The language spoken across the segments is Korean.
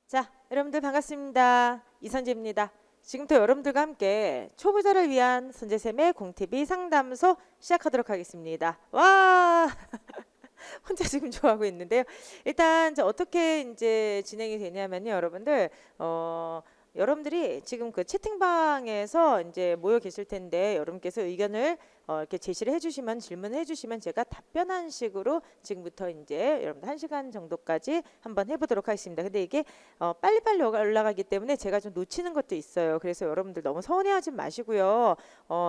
자, 여러분들 반갑습니다. 이선재입니다. 지금부터 여러분들과 함께 초보자를 위한 선재쌤의 공TV 상담소 시작하도록 하겠습니다. 와! 혼자 지금 좋아하고 있는데요. 일단 어떻게 이제 진행이 되냐면요, 여러분들 여러분들이 지금 그 채팅방에서 이제 모여 계실 텐데 여러분께서 의견을 이렇게 제시를 해주시면 질문을 해주시면 제가 답변한 식으로 지금부터 이제 여러분들 1시간 정도까지 한번 해보도록 하겠습니다. 근데 이게 빨리빨리 올라가기 때문에 제가 좀 놓치는 것도 있어요. 그래서 여러분들 너무 서운해하지 마시고요.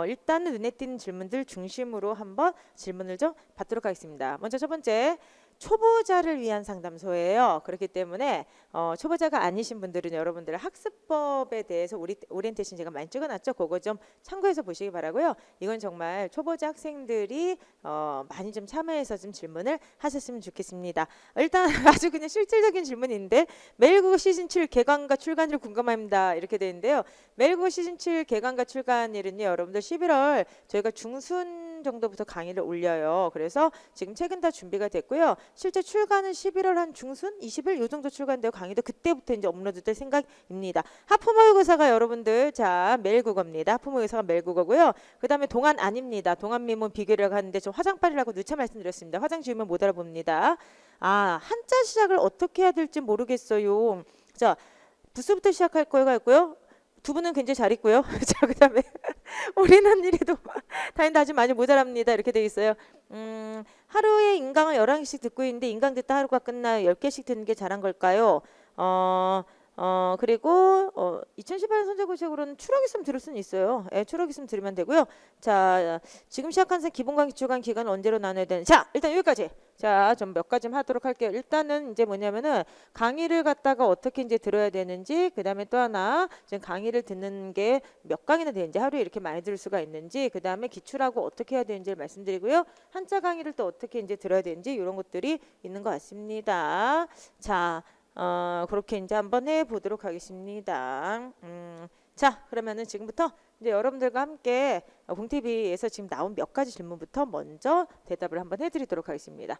일단은 눈에 띄는 질문들 중심으로 한번 질문을 좀 받도록 하겠습니다. 먼저 첫 번째. 초보자를 위한 상담소예요. 그렇기 때문에 초보자가 아니신 분들은 여러분들 학습법에 대해서 오리엔테이션 제가 많이 찍어놨죠. 그거 좀 참고해서 보시기 바라고요. 이건 정말 초보자 학생들이 많이 좀 참여해서 좀 질문을 하셨으면 좋겠습니다. 일단 아주 그냥 실질적인 질문인데 매일국어 시즌 7 개강과 출간일 궁금합니다. 이렇게 되는데요. 매일국어 시즌 7 개강과 출간일은요. 여러분들 11월 저희가 중순 정도부터 강의를 올려요. 그래서 지금 책은 다 준비가 됐고요. 실제 출간은 11월 한 중순 20일 요 정도 출간되고 강의도 그때부터 이제 업로드 될 생각입니다. 하프모의고사가 여러분들 자 매일국어입니다. 하프모의고사가 매일국어고요. 그 다음에 동안 아닙니다. 동안미문 비교라고 하는데 저 화장빨이라고 누차 말씀드렸습니다. 화장 지우면 못 알아봅니다. 한자 시작을 어떻게 해야 될지 모르겠어요. 자 부스부터 시작할 거고요. 두 분은 굉장히 잘 있고요. 자, 그 다음에 우리 언니도 다닌다 아주 많이 모자랍니다. 이렇게 돼 있어요. 하루에 인강을 11개씩 듣고 있는데 인강 듣다 하루가 끝나요. 10개씩 듣는 게 잘한 걸까요? 그리고 2018년 선제고시록으로는 추락 있으면 들을 수는 있어요. 예, 추락 있으면 들으면 되고요. 자, 지금 시작한 기본강, 기초강 기간은 언제로 나눠야 되는? 자, 일단 여기까지. 자, 좀 몇 가지 하도록 할게요. 일단은 이제 뭐냐면은 강의를 갖다가 어떻게 이제 들어야 되는지, 그 다음에 또 하나 지금 강의를 듣는 게 몇 강이나 되는지, 하루에 이렇게 많이 들을 수가 있는지, 그 다음에 기출하고 어떻게 해야 되는지를 말씀드리고요. 한자 강의를 또 어떻게 이제 들어야 되는지 이런 것들이 있는 것 같습니다. 자. 그렇게 이제 한번 해보도록 하겠습니다. 자, 그러면은 지금부터 이제 여러분들과 함께 공TV에서 지금 나온 몇 가지 질문부터 먼저 대답을 한번 해드리도록 하겠습니다.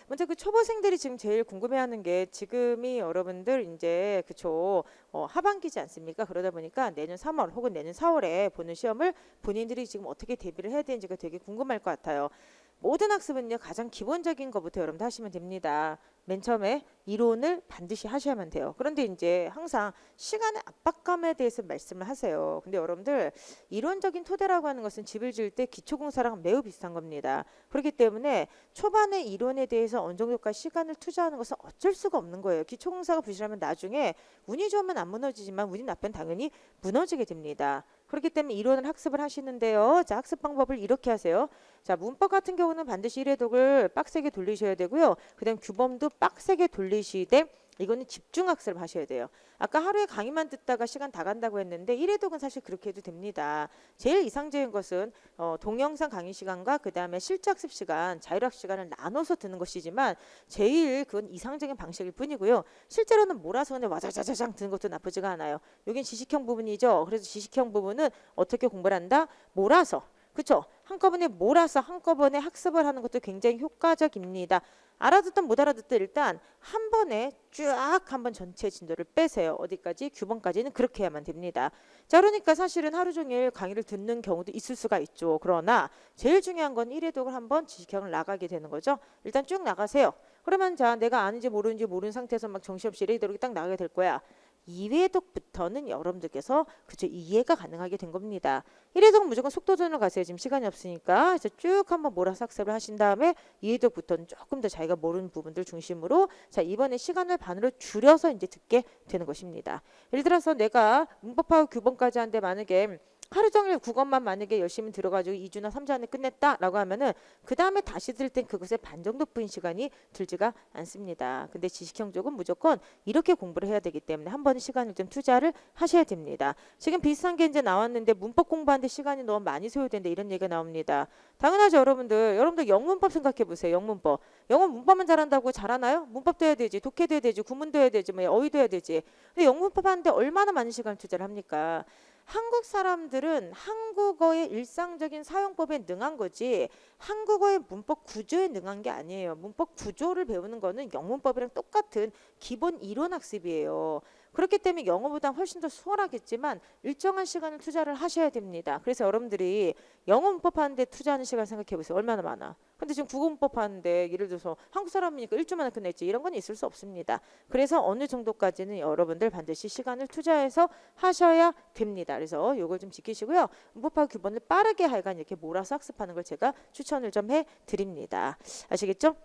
먼저 그 초보생들이 지금 제일 궁금해하는 게 지금이 여러분들 이제 그쵸 하반기지 않습니까? 그러다 보니까 내년 3월 혹은 내년 4월에 보는 시험을 본인들이 지금 어떻게 대비를 해야 되는지가 되게 궁금할 것 같아요. 모든 학습은요 가장 기본적인 것부터 여러분들 하시면 됩니다. 맨 처음에 이론을 반드시 하셔야만 돼요. 그런데 이제 항상 시간의 압박감에 대해서 말씀을 하세요. 근데 여러분들 이론적인 토대라고 하는 것은 집을 지을 때 기초공사랑 매우 비슷한 겁니다. 그렇기 때문에 초반에 이론에 대해서 어느 정도까지 시간을 투자하는 것은 어쩔 수가 없는 거예요. 기초공사가 부실하면 나중에 운이 좋으면 안 무너지지만 운이 나쁘면 당연히 무너지게 됩니다. 그렇기 때문에 이론을 학습을 하시는데요. 자, 학습 방법을 이렇게 하세요. 자, 문법 같은 경우는 반드시 1회독을 빡세게 돌리셔야 되고요. 그 다음 규범도 빡세게 돌리시되 이거는 집중 학습을 하셔야 돼요. 아까 하루에 강의만 듣다가 시간 다 간다고 했는데 1회독은 사실 그렇게 해도 됩니다. 제일 이상적인 것은 동영상 강의 시간과 그 다음에 실제학습 시간, 자율학습 시간을 나눠서 듣는 것이지만 제일 그건 이상적인 방식일 뿐이고요. 실제로는 몰아서 그냥 와자자자장 듣는 것도 나쁘지가 않아요. 여긴 지식형 부분이죠. 그래서 지식형 부분은 어떻게 공부를 한다? 몰아서. 그쵸? 한꺼번에 몰아서 한꺼번에 학습을 하는 것도 굉장히 효과적입니다. 알아듣든 못 알아듣든 일단 한 번에 쫙 한번 전체 진도를 빼세요. 어디까지? 규범까지는 그렇게 해야만 됩니다. 자, 그러니까 사실은 하루 종일 강의를 듣는 경우도 있을 수가 있죠. 그러나 제일 중요한 건 1회독을 한번 지식형을 나가게 되는 거죠. 일단 쭉 나가세요. 그러면 자, 내가 아는지 모르는지 모르는 상태에서 막 정신없이 1회독이 딱 나가게 될 거야. 2회독부터는 여러분들께서 그쵸 이해가 가능하게 된 겁니다. 1회독은 무조건 속도전으로 가세요. 지금 시간이 없으니까. 그래서 쭉 한번 몰아서 학습을 하신 다음에 2회독부터는 조금 더 자기가 모르는 부분들 중심으로 자 이번에 시간을 반으로 줄여서 이제 듣게 되는 것입니다. 예를 들어서 내가 문법하고 규범까지 하는데 만약에 하루 종일 국어만 만약에 열심히 들어가지고 2주나 3주 안에 끝냈다라고 하면은 그 다음에 다시 들 땐 그것의 반 정도뿐인 시간이 들지가 않습니다. 근데 지식형 쪽은 무조건 이렇게 공부를 해야 되기 때문에 한 번은 시간을 좀 투자를 하셔야 됩니다. 지금 비슷한 게 이제 나왔는데 문법 공부하는데 시간이 너무 많이 소요되는데 이런 얘기가 나옵니다. 당연하죠, 여러분들 영문법 생각해 보세요. 영문법. 영어 문법만 잘한다고 잘하나요? 문법도 해야 되지, 독해도 해야 되지, 구문도 해야 되지, 뭐 어휘도 해야 되지. 근데 영문법 하는데 얼마나 많은 시간을 투자를 합니까? 한국 사람들은 한국어의 일상적인 사용법에 능한 거지 한국어의 문법 구조에 능한 게 아니에요. 문법 구조를 배우는 거는 영문법이랑 똑같은 기본 이론 학습이에요. 그렇기 때문에 영어보다 훨씬 더 수월하겠지만 일정한 시간을 투자를 하셔야 됩니다. 그래서 여러분들이 영어 문법 하는데 투자하는 시간 생각해 보세요. 얼마나 많아. 근데 지금 국어 문법 하는데 예를 들어서 한국 사람이니까 일주 만에 끝냈지, 이런 건 있을 수 없습니다. 그래서 어느 정도까지는 여러분들 반드시 시간을 투자해서 하셔야 됩니다. 그래서 요걸 좀 지키시고요. 문법하고 규본을 빠르게 하여간 이렇게 몰아서 학습하는 걸 제가 추천을 좀 해드립니다. 아시겠죠?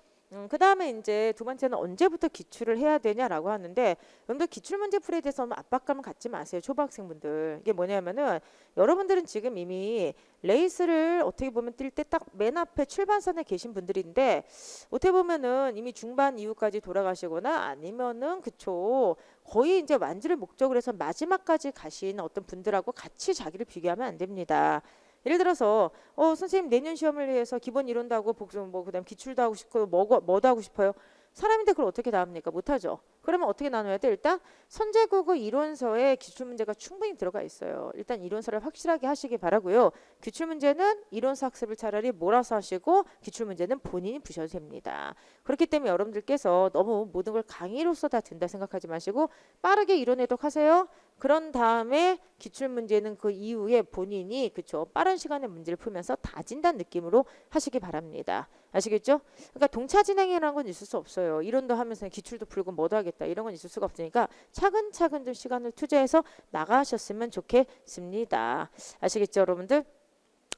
그 다음에 이제 두 번째는 언제부터 기출을 해야 되냐라고 하는데, 여러분들 기출문제 풀이에 대해서는 압박감을 갖지 마세요. 초등학생분들. 이게 뭐냐면은 여러분들은 지금 이미 레이스를 어떻게 보면 뛸 때 딱 맨 앞에 출발선에 계신 분들인데, 어떻게 보면은 이미 중반 이후까지 돌아가시거나 아니면은 그쵸, 거의 이제 완주를 목적으로 해서 마지막까지 가신 어떤 분들하고 같이 자기를 비교하면 안 됩니다. 예를 들어서 선생님 내년 시험을 위해서 기본 이론도 하고 복수 뭐 그다음 기출도 하고 싶고 뭐도 하고 싶어요. 사람인데 그걸 어떻게 다 합니까? 못하죠. 그러면 어떻게 나눠야 돼? 일단 선제국어 이론서에 기출문제가 충분히 들어가 있어요. 일단 이론서를 확실하게 하시기 바라고요. 기출문제는 이론서 학습을 차라리 몰아서 하시고 기출문제는 본인이 푸셔도 됩니다. 그렇기 때문에 여러분들께서 너무 모든 걸 강의로서 다 든다 생각하지 마시고 빠르게 이론 해독하세요. 그런 다음에 기출문제는 그 이후에 본인이 그쵸 빠른 시간에 문제를 풀면서 다진다는 느낌으로 하시기 바랍니다. 아시겠죠? 그러니까 동차 진행이라는 건 있을 수 없어요. 이론도 하면서 기출도 풀고 뭐도 하겠다 이런 건 있을 수가 없으니까 차근차근 좀 시간을 투자해서 나가셨으면 좋겠습니다. 아시겠죠, 여러분들?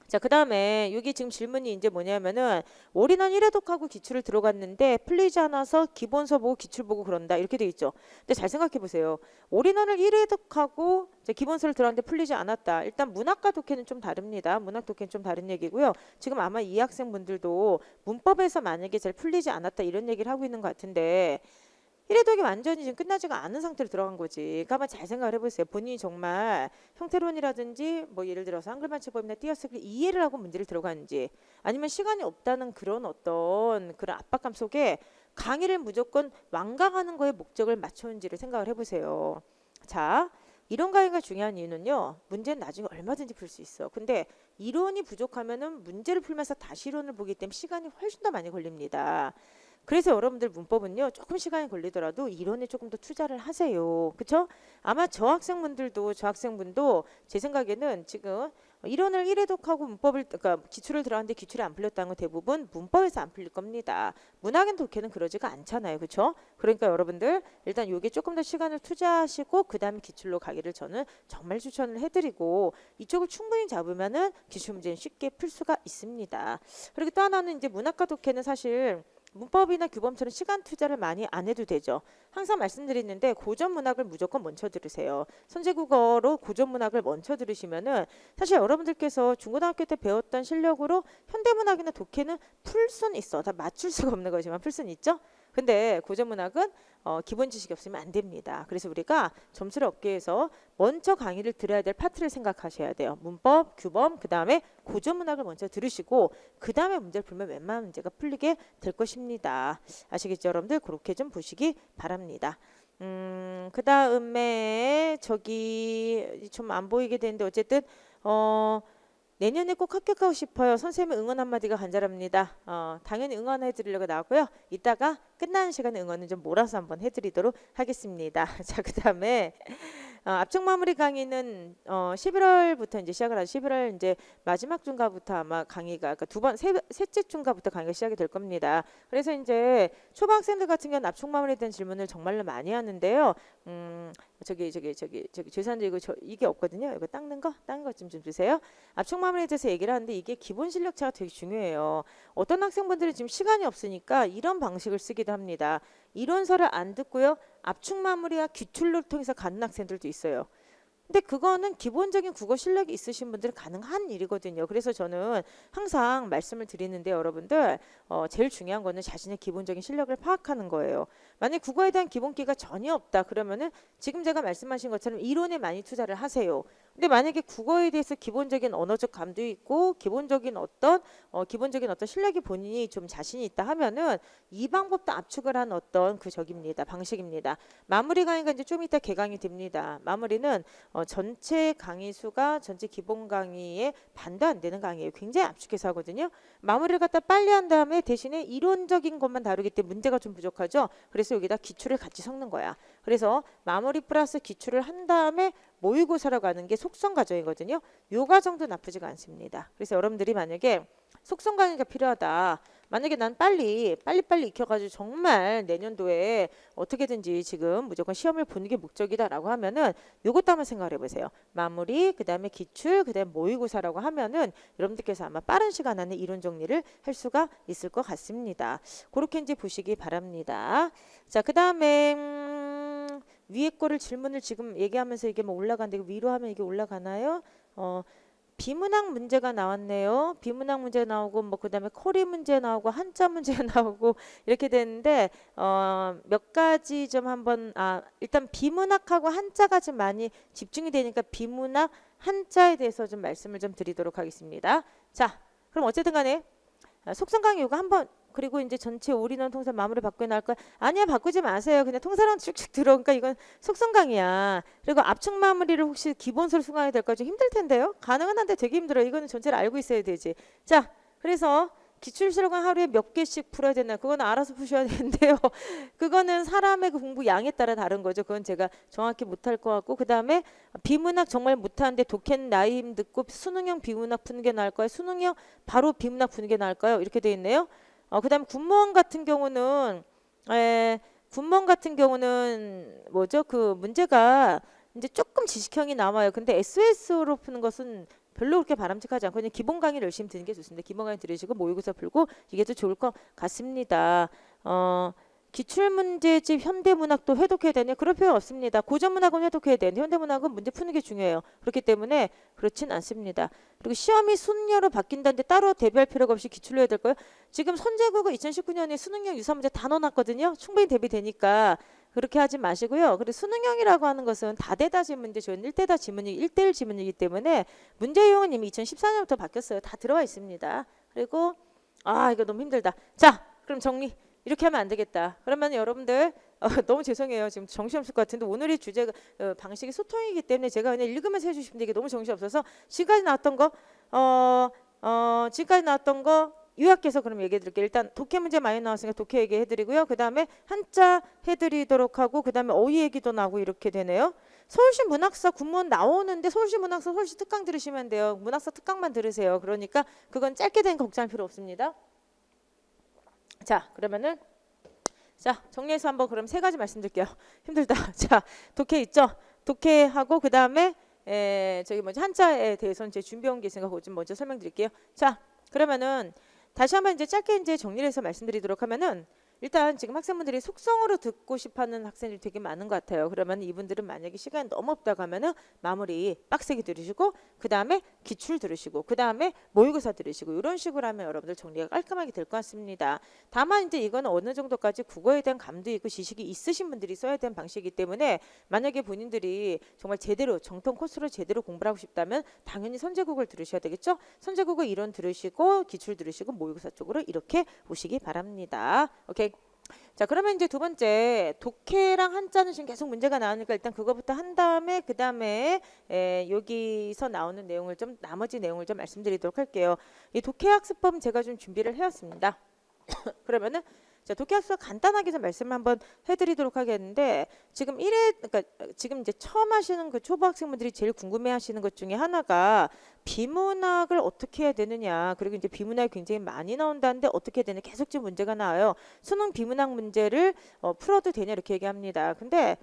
자, 그 다음에 여기 지금 질문이 이제 뭐냐면은 올인원 1회독하고 기출을 들어갔는데 풀리지 않아서 기본서 보고 기출 보고 그런다 이렇게 돼 있죠. 근데 잘 생각해 보세요. 올인원을 1회독하고 기본서를 들어갔는데 풀리지 않았다. 일단 문학과 독해는 좀 다릅니다. 문학 독해는 좀 다른 얘기고요. 지금 아마 이 학생분들도 문법에서 만약에 잘 풀리지 않았다 이런 얘기를 하고 있는 것 같은데 1회독이 완전히 지금 끝나지가 않은 상태로 들어간 거지. 그러니까 한번 잘 생각을 해보세요. 본인이 정말 형태론이라든지 뭐 예를 들어서 한글만체법이나 띄어쓰기 이해를 하고 문제를 들어가는지, 아니면 시간이 없다는 그런 어떤 그런 압박감 속에 강의를 무조건 완강하는 거에 목적을 맞췄는지를 생각을 해보세요. 자, 이론 강의가 중요한 이유는요. 문제는 나중에 얼마든지 풀 수 있어. 근데 이론이 부족하면은 문제를 풀면서 다시 이론을 보기 때문에 시간이 훨씬 더 많이 걸립니다. 그래서 여러분들 문법은요 조금 시간이 걸리더라도 이론에 조금 더 투자를 하세요. 그쵸? 아마 저 학생분도 제 생각에는 지금 이론을 1회독하고 문법을 그러니까 기출을 들어갔는데 기출이 안 풀렸다는 건 대부분 문법에서 안 풀릴 겁니다. 문학인 독해는 그러지가 않잖아요. 그쵸? 그러니까 여러분들 일단 요게 조금 더 시간을 투자하시고 그 다음에 기출로 가기를 저는 정말 추천을 해드리고, 이쪽을 충분히 잡으면은 기출 문제는 쉽게 풀 수가 있습니다. 그리고 또 하나는 이제 문학과 독해는 사실 문법이나 규범처럼 시간 투자를 많이 안 해도 되죠. 항상 말씀드리는데 고전 문학을 무조건 먼저 들으세요. 선제국어로 고전 문학을 먼저 들으시면은 사실 여러분들께서 중고등학교 때 배웠던 실력으로 현대문학이나 독해는 풀 수는 있어. 다 맞출 수가 없는 거지만 풀 수는 있죠. 근데 고전 문학은 기본 지식이 없으면 안 됩니다. 그래서 우리가 점수를 얻기 위해서 먼저 강의를 들어야 될 파트를 생각하셔야 돼요. 문법, 규범, 그 다음에 고전 문학을 먼저 들으시고 그 다음에 문제를 풀면 웬만한 문제가 풀리게 될 것입니다. 아시겠죠, 여러분들? 그렇게 좀 보시기 바랍니다. 그 다음에 저기 좀 안 보이게 되는데 어쨌든 내년에 꼭 합격하고 싶어요. 선생님의 응원 한마디가 간절합니다. 당연히 응원해 드리려고 나왔고요. 이따가 끝나는 시간에 응원은 좀 몰아서 한번 해드리도록 하겠습니다. 자, 그 다음에 앞쪽 마무리 강의는 11월부터 이제 시작을 하죠. 11월 이제 마지막 주인가부터 아마 강의가 그러니까 셋째 주인가부터 강의가 시작이 될 겁니다. 그래서 이제 초등학생들 같은 경우는 앞쪽 마무리에 대한 질문을 정말로 많이 하는데요. 저기 죄송한데 이게 없거든요. 이거 닦는 거 좀 주세요. 앞쪽 마무리에 대해서 얘기를 하는데 이게 기본 실력차가 되게 중요해요. 어떤 학생분들은 지금 시간이 없으니까 이런 방식을 쓰기도 합니다. 이론서를 안 듣고요. 압축 마무리와 기출을 통해서 가는 학생들도 있어요. 근데 그거는 기본적인 국어 실력이 있으신 분들은 가능한 일이거든요. 그래서 저는 항상 말씀을 드리는데 여러분들 제일 중요한 거는 자신의 기본적인 실력을 파악하는 거예요. 만약 국어에 대한 기본기가 전혀 없다 그러면은 지금 제가 말씀하신 것처럼 이론에 많이 투자를 하세요. 근데 만약에 국어에 대해서 기본적인 언어적 감도 있고 기본적인 어떤 실력이 본인이 좀 자신이 있다 하면은 이 방법도 압축을 한 어떤 방식입니다. 마무리 강의가 이제 좀 이따 개강이 됩니다. 마무리는 전체 강의 수가 전체 기본 강의의 반도 안 되는 강의예요. 굉장히 압축해서 하거든요. 마무리를 갖다 빨리 한 다음에 대신에 이론적인 것만 다루기 때문에 문제가 좀 부족하죠. 그래서 여기다 기출을 같이 섞는 거야. 그래서 마무리 플러스 기출을 한 다음에 모의고사라고 하는 게 속성 과정이거든요. 요 과정도 나쁘지가 않습니다. 그래서 여러분들이 만약에 속성 강의가 필요하다. 만약에 난 빨리 익혀가지고 정말 내년도에 어떻게든지 지금 무조건 시험을 보는 게 목적이다라고 하면은 요것도 한번 생각을 해보세요. 마무리, 그 다음에 기출, 그 다음에 모의고사라고 하면은 여러분들께서 아마 빠른 시간 안에 이론 정리를 할 수가 있을 것 같습니다. 그렇게 이제 보시기 바랍니다. 자, 그 다음에 위에 거를 질문을 지금 얘기하면서 이게 뭐 올라가는데 위로 하면 이게 올라가나요? 비문학 문제가 나왔네요. 비문학 문제 나오고 뭐 그다음에 커리 문제 나오고 한자 문제 나오고 이렇게 되는데 몇 가지 좀 한번 일단 비문학하고 한자가 좀 많이 집중이 되니까 비문학 한자에 대해서 좀 말씀을 좀 드리도록 하겠습니다. 자, 그럼 어쨌든 간에 속성 강의 이거 한번 그리고 이제 전체 올인원 통사 마무리 바꾸게 나올 거야. 아니야, 바꾸지 마세요. 그냥 통사랑 쭉쭉 들어오니까 이건 속성 강의야. 그리고 압축 마무리를 혹시 기본서를 수강해야 될까 좀 힘들 텐데요. 가능은 한데 되게 힘들어요. 이거는 전체를 알고 있어야 되지. 자, 그래서 기출 실력은 하루에 몇 개씩 풀어야 되나 그건 알아서 푸셔야 되는데요. 그거는 사람의 그 공부 양에 따라 다른 거죠. 그건 제가 정확히 못할 것 같고 그 다음에 비문학 정말 못하는데 독해는 나이 힘듣고 수능형 비문학 푸는 게 나을까요? 수능형 바로 비문학 푸는 게 나을까요? 이렇게 돼 있네요. 그 다음 군무원 같은 경우는 뭐죠? 그 문제가 이제 조금 지식형이 남아요. 근데 SOS로 푸는 것은 별로 그렇게 바람직하지 않고 그냥 기본 강의를 열심히 듣는 게 좋습니다. 기본 강의 들으시고 모의고사 풀고 이게 더 좋을 것 같습니다. 기출문제집 현대문학도 회독해야 되냐? 그럴 필요 없습니다. 고전문학은 회독해야 되는데 현대문학은 문제 푸는 게 중요해요. 그렇기 때문에 그렇진 않습니다. 그리고 시험이 수능형으로 바뀐다는데 따로 대비할 필요가 없이 기출로 해야 될까요? 지금 선제국어 2019년에 수능형 유사문제 다 넣어놨거든요. 충분히 대비되니까 그렇게 하지 마시고요. 그리고 수능형이라고 하는 것은 다대다 지문제 저는 1대다 지문이 1대1 지문이기 때문에 문제 유형은 이미 2014년부터 바뀌었어요. 다 들어와 있습니다. 그리고 이거 너무 힘들다. 자, 그럼 정리. 이렇게 하면 안 되겠다. 그러면 여러분들 너무 죄송해요. 지금 정신없을 것 같은데 오늘의 주제가 방식이 소통이기 때문에 제가 그냥 읽으면서 해주시면 이게 너무 정신없어서 지금까지 나왔던 거 요약해서 그럼 얘기해 드릴게요. 일단 독해 문제 많이 나왔으니까 독해 얘기해 드리고요. 그 다음에 한자 해드리도록 하고 그 다음에 어휘 얘기도 나오고 이렇게 되네요. 서울시 문학사 군무원 나오는데 서울시 문학사 서울시 특강 들으시면 돼요. 문학사 특강만 들으세요. 그러니까 그건 짧게 된 거 걱정할 필요 없습니다. 자, 그러면은 정리해서 한번 그럼 세 가지 말씀드릴게요. 힘들다. 자, 독해 있죠? 독해하고 그 다음에 저기 뭐지 한자에 대해서는 제 준비해온 게 있으니까 그거 좀 먼저 설명드릴게요. 자, 그러면은 다시 한번 이제 짧게 이제 정리를 해서 말씀드리도록 하면은 일단 지금 학생분들이 속성으로 듣고 싶어하는 학생들이 되게 많은 것 같아요. 그러면 이분들은 만약에 시간이 너무 없다고 하면은 마무리 빡세게 들으시고 그 다음에 기출 들으시고 그 다음에 모의고사 들으시고 이런 식으로 하면 여러분들 정리가 깔끔하게 될 것 같습니다. 다만 이제 이거는 어느 정도까지 국어에 대한 감도 있고 지식이 있으신 분들이 써야 되는 방식이기 때문에 만약에 본인들이 정말 제대로 정통 코스로 제대로 공부를 하고 싶다면 당연히 선제국어를 들으셔야 되겠죠. 선제국어 이론 들으시고 기출 들으시고 모의고사 쪽으로 이렇게 오시기 바랍니다. 오케이. 자, 그러면 이제 두 번째 독해랑 한자는 지금 계속 문제가 나오니까 일단 그거부터 한 다음에 그 다음에 여기서 나오는 내용을 좀 나머지 내용을 좀 말씀드리도록 할게요. 이 독해학습법 제가 좀 준비를 해왔습니다. 그러면은 자, 독해학습 간단하게 좀 말씀을 한번 해드리도록 하겠는데 지금 그러니까 지금 이제 처음 하시는 그 초보 학생분들이 제일 궁금해하시는 것 중에 하나가 비문학을 어떻게 해야 되느냐 그리고 이제 비문학이 굉장히 많이 나온다는데 어떻게 해야 되냐 계속 지금 문제가 나와요. 수능 비문학 문제를 풀어도 되냐 이렇게 얘기합니다. 근데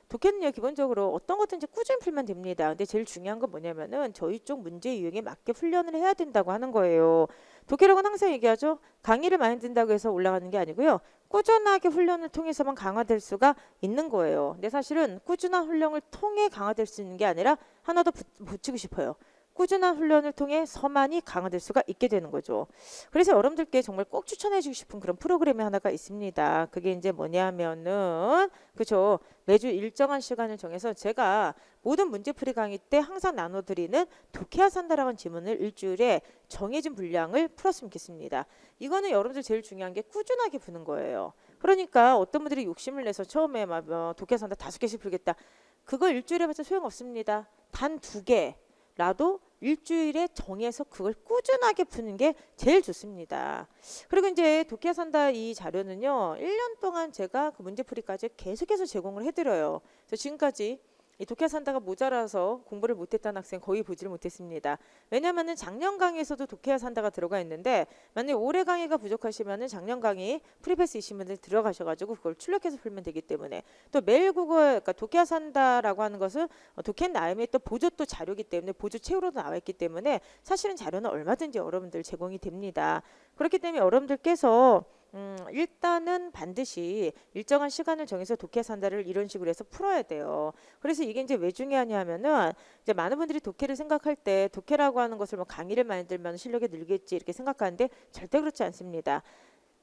독해는요 기본적으로 어떤 것든지 꾸준히 풀면 됩니다. 근데 제일 중요한 건 뭐냐면은 저희 쪽 문제 유형에 맞게 훈련을 해야 된다고 하는 거예요. 독해력은 항상 얘기하죠. 강의를 많이 듣는다고 해서 올라가는 게 아니고요. 꾸준하게 훈련을 통해서만 강화될 수가 있는 거예요. 근데 사실은 꾸준한 훈련을 통해 강화될 수 있는 게 아니라 하나 더 붙이고 싶어요. 꾸준한 훈련을 통해서만이 강화될 수가 있게 되는 거죠. 그래서 여러분들께 정말 꼭 추천해 주고 싶은 그런 프로그램이 하나가 있습니다. 그게 이제 뭐냐면은 그죠. 매주 일정한 시간을 정해서 제가 모든 문제풀이 강의 때 항상 나눠드리는 독해야 산다라는 지문을 일주일에 정해진 분량을 풀었으면 좋겠습니다. 이거는 여러분들 제일 중요한 게 꾸준하게 푸는 거예요. 그러니까 어떤 분들이 욕심을 내서 처음에 막 독해야 산다 5개씩 풀겠다. 그거 일주일에 해봤자 소용없습니다. 단 2개라도 일주일에 정해서 그걸 꾸준하게 푸는 게 제일 좋습니다. 그리고 이제 독해야 산다 이 자료는요, 1년 동안 제가 그 문제풀이까지 계속해서 제공을 해드려요. 그래서 지금까지 이 독해야 산다가 모자라서 공부를 못했다는 학생 거의 보지를 못했습니다. 왜냐면은 작년 강의에서도 독해야 산다가 들어가 있는데, 만약에 올해 강의가 부족하시면은 작년 강의 프리패스 이신 분들 들어가셔가지고 그걸 출력해서 풀면 되기 때문에, 또 매일 국어, 그러니까 독해야 산다라고 하는 것은 독해 나음에 또 보조 또 자료이기 때문에 보조 채우로도 나와 있기 때문에 사실은 자료는 얼마든지 여러분들 제공이 됩니다. 그렇기 때문에 여러분들께서 일단은 반드시 일정한 시간을 정해서 독해 산다를 이런 식으로 해서 풀어야 돼요. 그래서 이게 이제 왜 중요하냐 하면은, 이제 많은 분들이 독해를 생각할 때 독해라고 하는 것을 뭐 강의를 많이 들면 실력이 늘겠지 이렇게 생각하는데 절대 그렇지 않습니다.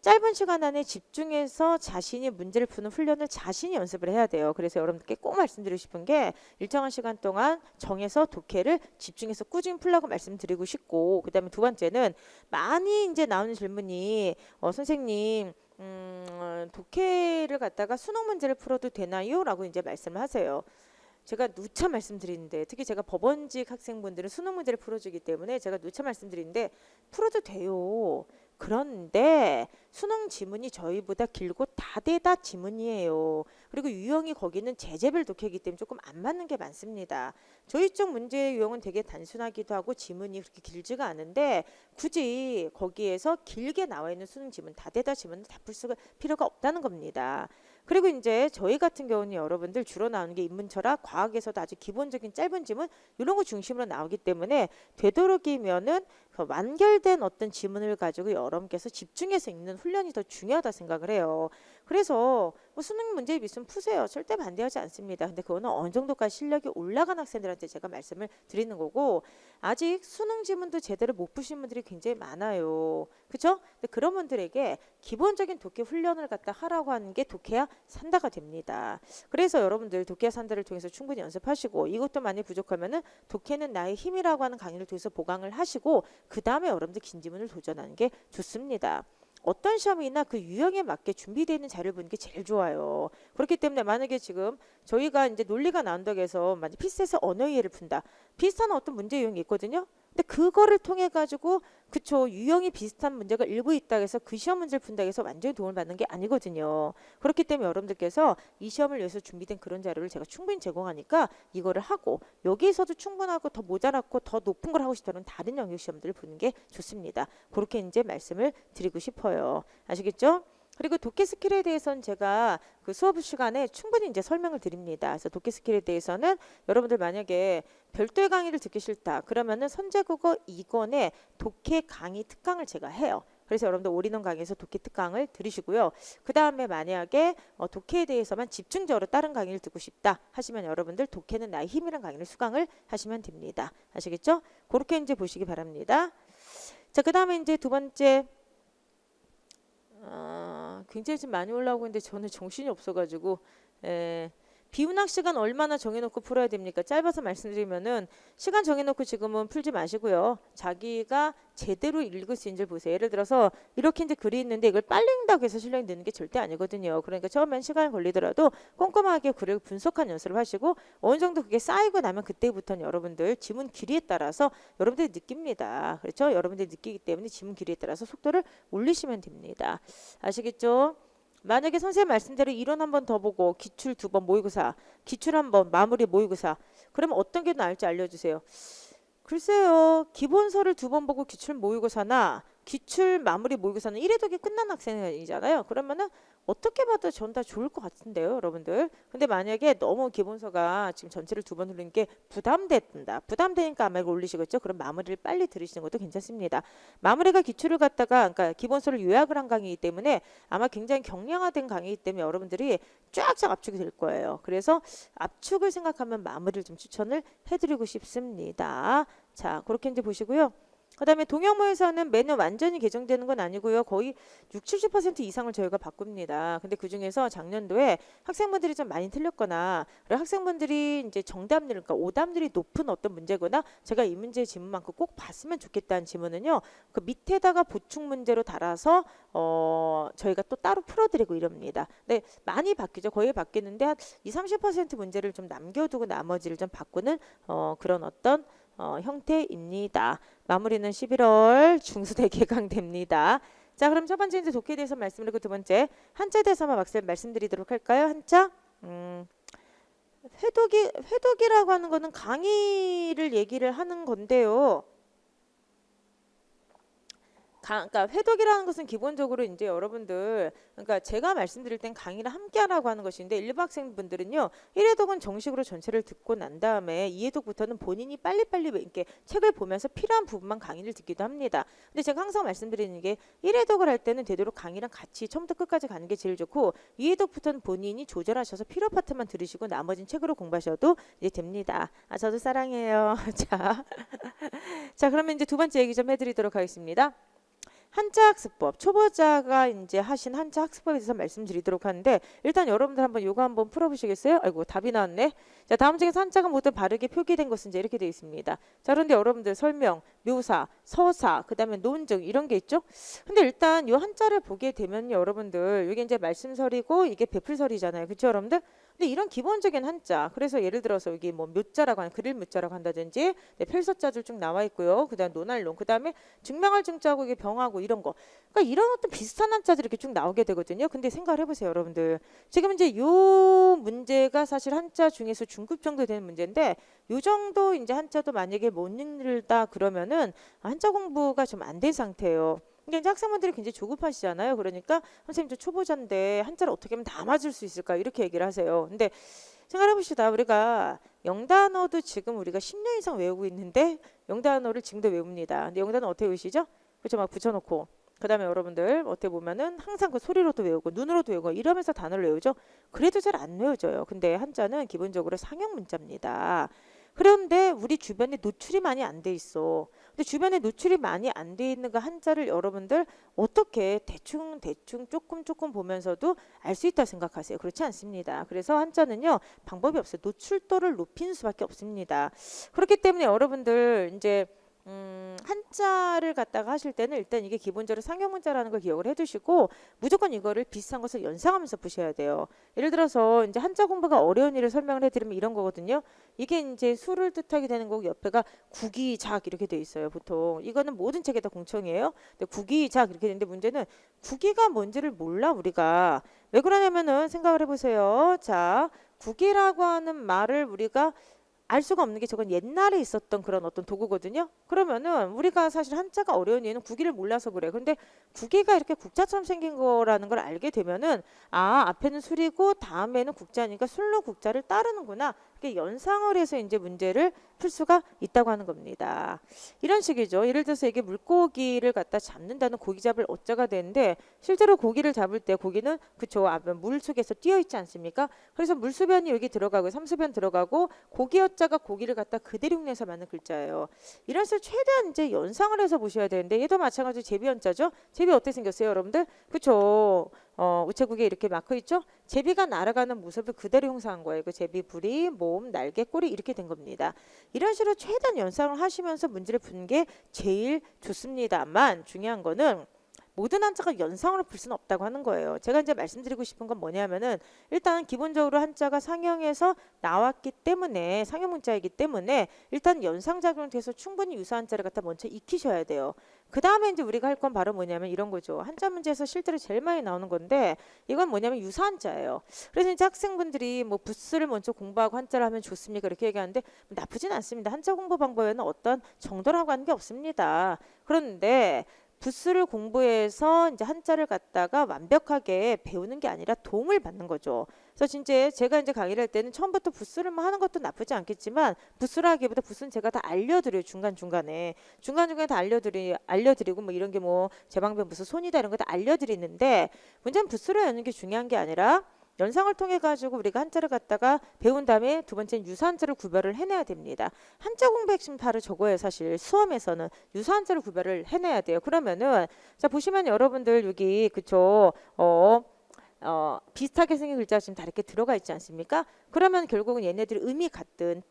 짧은 시간 안에 집중해서 자신이 문제를 푸는 훈련을 자신이 연습을 해야 돼요. 그래서 여러분들께 꼭 말씀드리고 싶은 게, 일정한 시간 동안 정해서 독해를 집중해서 꾸준히 풀라고 말씀드리고 싶고, 그 다음에 두 번째는 많이 이제 나오는 질문이 선생님 독해를 갖다가 수능 문제를 풀어도 되나요? 라고 이제 말씀을 하세요. 제가 누차 말씀드리는데, 특히 제가 법원직 학생분들은 수능 문제를 풀어주기 때문에 제가 누차 말씀드리는데 풀어도 돼요. 그런데 수능 지문이 저희보다 길고 다대다 지문이에요. 그리고 유형이 거기는 제재별 독해이기 때문에 조금 안 맞는 게 많습니다. 저희 쪽 문제 유형은 되게 단순하기도 하고 지문이 그렇게 길지가 않은데, 굳이 거기에서 길게 나와 있는 수능 지문, 다대다 지문을 다 풀 필요가 없다는 겁니다. 그리고 이제 저희 같은 경우는 여러분들 주로 나오는 게 인문철학, 과학에서도 아주 기본적인 짧은 지문 이런 거 중심으로 나오기 때문에, 되도록이면은 완결된 어떤 지문을 가지고 여러분께서 집중해서 읽는 훈련이 더 중요하다 생각을 해요. 그래서 뭐 수능 문제 있으면 푸세요. 절대 반대하지 않습니다. 근데 그거는 어느 정도까지 실력이 올라간 학생들한테 제가 말씀을 드리는 거고, 아직 수능 지문도 제대로 못 푸신 분들이 굉장히 많아요. 그렇죠? 근데 그런 분들에게 기본적인 독해 훈련을 갖다 하라고 하는 게 독해야 산다가 됩니다. 그래서 여러분들 독해야 산다를 통해서 충분히 연습하시고, 이것도 많이 부족하면은 독해는 나의 힘이라고 하는 강의를 통해서 보강을 하시고, 그 다음에 여러분들 긴 지문을 도전하는 게 좋습니다. 어떤 시험이나 그 유형에 맞게 준비되어 있는 자료를 보는 게 제일 좋아요. 그렇기 때문에 만약에 지금 저희가 이제 논리가 나온다고 해서 만약 피스에서 언어 이해를 푼다, 비슷한 어떤 문제 유형이 있거든요. 근데 그거를 통해 가지고, 그쵸, 유형이 비슷한 문제가 일부 있다 해서 그 시험 문제를 푼다 해서 완전히 도움을 받는 게 아니거든요. 그렇기 때문에 여러분들께서 이 시험을 위해서 준비된 그런 자료를 제가 충분히 제공하니까 이거를 하고, 여기에서도 충분하고 더 모자랐고 더 높은 걸 하고 싶다면 다른 영역 시험들을 보는 게 좋습니다. 그렇게 이제 말씀을 드리고 싶어요. 아시겠죠? 그리고 독해 스킬에 대해서는 제가 그 수업 시간에 충분히 이제 설명을 드립니다. 그래서 독해 스킬에 대해서는 여러분들 만약에 별도의 강의를 듣기 싫다 그러면은 선제국어 2권의 독해 강의 특강을 제가 해요. 그래서 여러분들 올인원 강의에서 독해 특강을 들으시고요. 그 다음에 만약에 독해에 대해서만 집중적으로 다른 강의를 듣고 싶다 하시면 여러분들 독해는 나의 힘이라는 강의를 수강을 하시면 됩니다. 아시겠죠? 그렇게 이제 보시기 바랍니다. 자, 그 다음에 이제 두 번째, 굉장히 좀 많이 올라오고 있는데 저는 정신이 없어가지고, 비문학 시간 얼마나 정해놓고 풀어야 됩니까? 짧아서 말씀드리면은, 시간 정해놓고 지금은 풀지 마시고요. 자기가 제대로 읽을 수 있는지 보세요. 예를 들어서 이렇게 이제 글이 있는데 이걸 빨리 읽는다고 해서 실력이 느는 게 절대 아니거든요. 그러니까 처음엔 시간이 걸리더라도 꼼꼼하게 글을 분석한 연습을 하시고, 어느 정도 그게 쌓이고 나면 그때부터는 여러분들 지문 길이에 따라서 여러분들이 느낍니다. 그렇죠? 여러분들이 느끼기 때문에 지문 길이에 따라서 속도를 올리시면 됩니다. 아시겠죠? 만약에 선생님 말씀대로 이론 한 번 더 보고 기출 2번 모의고사, 기출 한 번 마무리 모의고사, 그러면 어떤 게 나을지 알려주세요. 글쎄요, 기본서를 2번 보고 기출 모의고사나 기출 마무리 모의고사는 1회 독이 끝난 학생이잖아요. 그러면은 어떻게 봐도 전 다 좋을 것 같은데요, 여러분들. 근데 만약에 너무 기본서가 지금 전체를 2번 흐르는 게 부담된다. 부담되니까 아마 이거 올리시겠죠? 그럼 마무리를 빨리 들으시는 것도 괜찮습니다. 마무리가 기출을 갖다가, 그러니까 기본서를 요약을 한 강의이기 때문에 아마 굉장히 경량화된 강의이기 때문에 여러분들이 쫙쫙 압축이 될 거예요. 그래서 압축을 생각하면 마무리를 좀 추천을 해드리고 싶습니다. 자, 그렇게 이제 보시고요. 그다음에 동영모에서는 매년 완전히 개정되는 건 아니고요. 거의 6, 70% 이상을 저희가 바꿉니다. 근데 그중에서 작년도에 학생분들이 좀 많이 틀렸거나 그리고 학생분들이 이제 정답률 그러니까 오답률이 높은 어떤 문제거나 제가 이 문제의 지문만큼 꼭 봤으면 좋겠다는 지문은요. 그 밑에다가 보충 문제로 달아서 저희가 또 따로 풀어드리고 이럽니다. 네, 많이 바뀌죠. 거의 바뀌는데 한 2, 30% 문제를 좀 남겨두고 나머지를 좀 바꾸는 그런 어떤 형태입니다. 마무리는 11월 중순에 개강됩니다. 자, 그럼 첫 번째 이제 독해에 대해서 말씀드리고 두 번째 한자에 대해서만 말씀드리도록 할까요? 한자. 회독이라고 하는 거는 강의를 얘기를 하는 건데요. 그러니까 회독이라는 것은 기본적으로 이제 여러분들 그러니까 제가 말씀드릴 땐 강의를 함께 하라고 하는 것인데 일부 학생분들은요 1회독은 정식으로 전체를 듣고 난 다음에 2회독부터는 본인이 빨리빨리 이렇게 책을 보면서 필요한 부분만 강의를 듣기도 합니다. 근데 제가 항상 말씀드리는 게 1회독을 할 때는 되도록 강의랑 같이 처음부터 끝까지 가는 게 제일 좋고 2회독부터는 본인이 조절하셔서 필요 파트만 들으시고 나머지는 책으로 공부하셔도 이제 됩니다. 아 저도 사랑해요. 자 그러면 이제 두 번째 얘기 좀 해드리도록 하겠습니다. 한자 학습법 초보자가 이제 하신 한자 학습법에 대해서 말씀드리도록 하는데 일단 여러분들 한번 요거 한번 풀어보시겠어요? 아이고 답이 나왔네. 자 다음 중에서 한자가 모두 바르게 표기된 것은 이제 이렇게 되어 있습니다. 자 그런데 여러분들 설명, 묘사, 서사, 그 다음에 논증 이런 게 있죠. 근데 일단 요 한자를 보게 되면 여러분들 이게 이제 말씀설이고 이게 배풀설이잖아요. 그렇죠 여러분들? 근데 이런 기본적인 한자 그래서 예를 들어서 여기 뭐 묘자라고 하는 그릴 묘자라고 한다든지 네, 필서자들 쭉 나와 있고요. 그 다음 논할론 그 다음에 증명할 증자하고 이게 병하고 이런 거 그러니까 이런 어떤 비슷한 한자들이 이렇게 쭉 나오게 되거든요. 근데 생각을 해보세요 여러분들 지금 이제 요 문제가 사실 한자 중에서 중급 정도 되는 문제인데 요 정도 이제 한자도 만약에 못 읽는다 그러면은 한자 공부가 좀 안 된 상태예요. 이게 이제 학생분들이 굉장히 조급하시잖아요. 그러니까 선생님 저 초보자인데 한자를 어떻게 하면 다 맞을 수 있을까 이렇게 얘기를 하세요. 근데 생각해 봅시다. 우리가 영단어도 지금 우리가 10년 이상 외우고 있는데 영단어를 지금도 외웁니다. 근데 영단어 어떻게 외우시죠? 그렇죠? 막 붙여놓고 그 다음에 여러분들 어떻게 보면은 항상 그 소리로도 외우고 눈으로도 외우고 이러면서 단어를 외우죠. 그래도 잘 안 외워져요. 근데 한자는 기본적으로 상형 문자입니다. 그런데 우리 주변에 노출이 많이 안 돼 있어. 근데 주변에 노출이 많이 안 돼 있는 그 한자를 여러분들 어떻게 대충 조금 보면서도 알 수 있다 생각하세요? 그렇지 않습니다. 그래서 한자는요 방법이 없어요. 노출도를 높이는 수밖에 없습니다. 그렇기 때문에 여러분들 이제 한자를 갖다가 하실 때는 일단 이게 기본적으로 상형 문자라는 걸 기억을 해두시고 무조건 이거를 비슷한 것을 연상하면서 푸셔야 돼요. 예를 들어서 이제 한자 공부가 어려운 일을 설명을 해드리면 이런 거거든요. 이게 이제 수를 뜻하게 되는 거고 옆에가 구기작 이렇게 돼 있어요. 보통 이거는 모든 책에 다 공통이에요. 근데 구기작 이렇게 되는데 문제는 구기가 뭔지를 몰라 우리가. 왜 그러냐면은 생각을 해보세요. 자 구기라고 하는 말을 우리가 알 수가 없는 게 저건 옛날에 있었던 그런 어떤 도구거든요. 그러면은 우리가 사실 한자가 어려운 이유는 구기를 몰라서 그래. 근데 구기가 이렇게 국자처럼 생긴 거라는 걸 알게 되면은 아 앞에는 술이고 다음에는 국자니까 술로 국자를 따르는구나. 이렇게 연상을 해서 이제 문제를 풀 수가 있다고 하는 겁니다. 이런 식이죠. 예를 들어서 이게 물고기를 갖다 잡는다는 고기 잡을 어자가 되는데 실제로 고기를 잡을 때 고기는 그쵸 물 속에서 뛰어 있지 않습니까? 그래서 물수변이 여기 들어가고 삼수변 들어가고 고기 어자가 고기를 갖다 그대로 흉내서 맞는 글자예요. 이런 식으로 최대한 이제 연상을 해서 보셔야 되는데 얘도 마찬가지로 제비 연자죠. 제비 어떻게 생겼어요, 여러분들? 그쵸? 우체국에 이렇게 막혀 있죠? 제비가 날아가는 모습을 그대로 형상한 거예요. 그 제비 부리, 몸, 날개, 꼬리 이렇게 된 겁니다. 이런 식으로 최대한 연상을 하시면서 문제를 푸는 게 제일 좋습니다만 중요한 거는 모든 한자가 연상으로 풀 수는 없다고 하는 거예요. 제가 이제 말씀드리고 싶은 건 뭐냐면은 일단 기본적으로 한자가 상형에서 나왔기 때문에 상형 문자이기 때문에 일단 연상작용을 돼서 충분히 유사한 자를 갖다 먼저 익히셔야 돼요. 그 다음에 이제 우리가 할 건 바로 뭐냐면 이런 거죠. 한자 문제에서 실제로 제일 많이 나오는 건데 이건 뭐냐면 유사한자예요. 그래서 이제 학생분들이 뭐 부스를 먼저 공부하고 한자를 하면 좋습니까? 이렇게 얘기하는데 나쁘진 않습니다. 한자 공부 방법에는 어떤 정도라고 하는 게 없습니다. 그런데 부스를 공부해서 이제 한자를 갖다가 완벽하게 배우는 게 아니라 도움을 받는 거죠. 그래서 진짜 제가 이제 강의를 할 때는 처음부터 부스를만 하는 것도 나쁘지 않겠지만 부스를 하기보다 부스는 제가 다 알려드려요. 중간중간에 다 알려드리고 뭐 이런 게 뭐 제방변 부스 손이다 이런 거 다 알려드리는데 문제는 부스를 여는 게 중요한 게 아니라 연상을 통해 가지고 우리가 한자를 갖다가 배운 다음에 두 번째는 유사한자를 구별을 해내야 됩니다. 한자 공부 핵심 바로 저거예요. 사실 수험에서는 유사한자를 구별을 해내야 돼요. 그러면은 자 보시면 여러분들 여기 그쵸 비슷하게 생긴 글자가 지금 다 이렇게 들어가 있지 않습니까? 그러면 결국은 얘네들이 의미 같든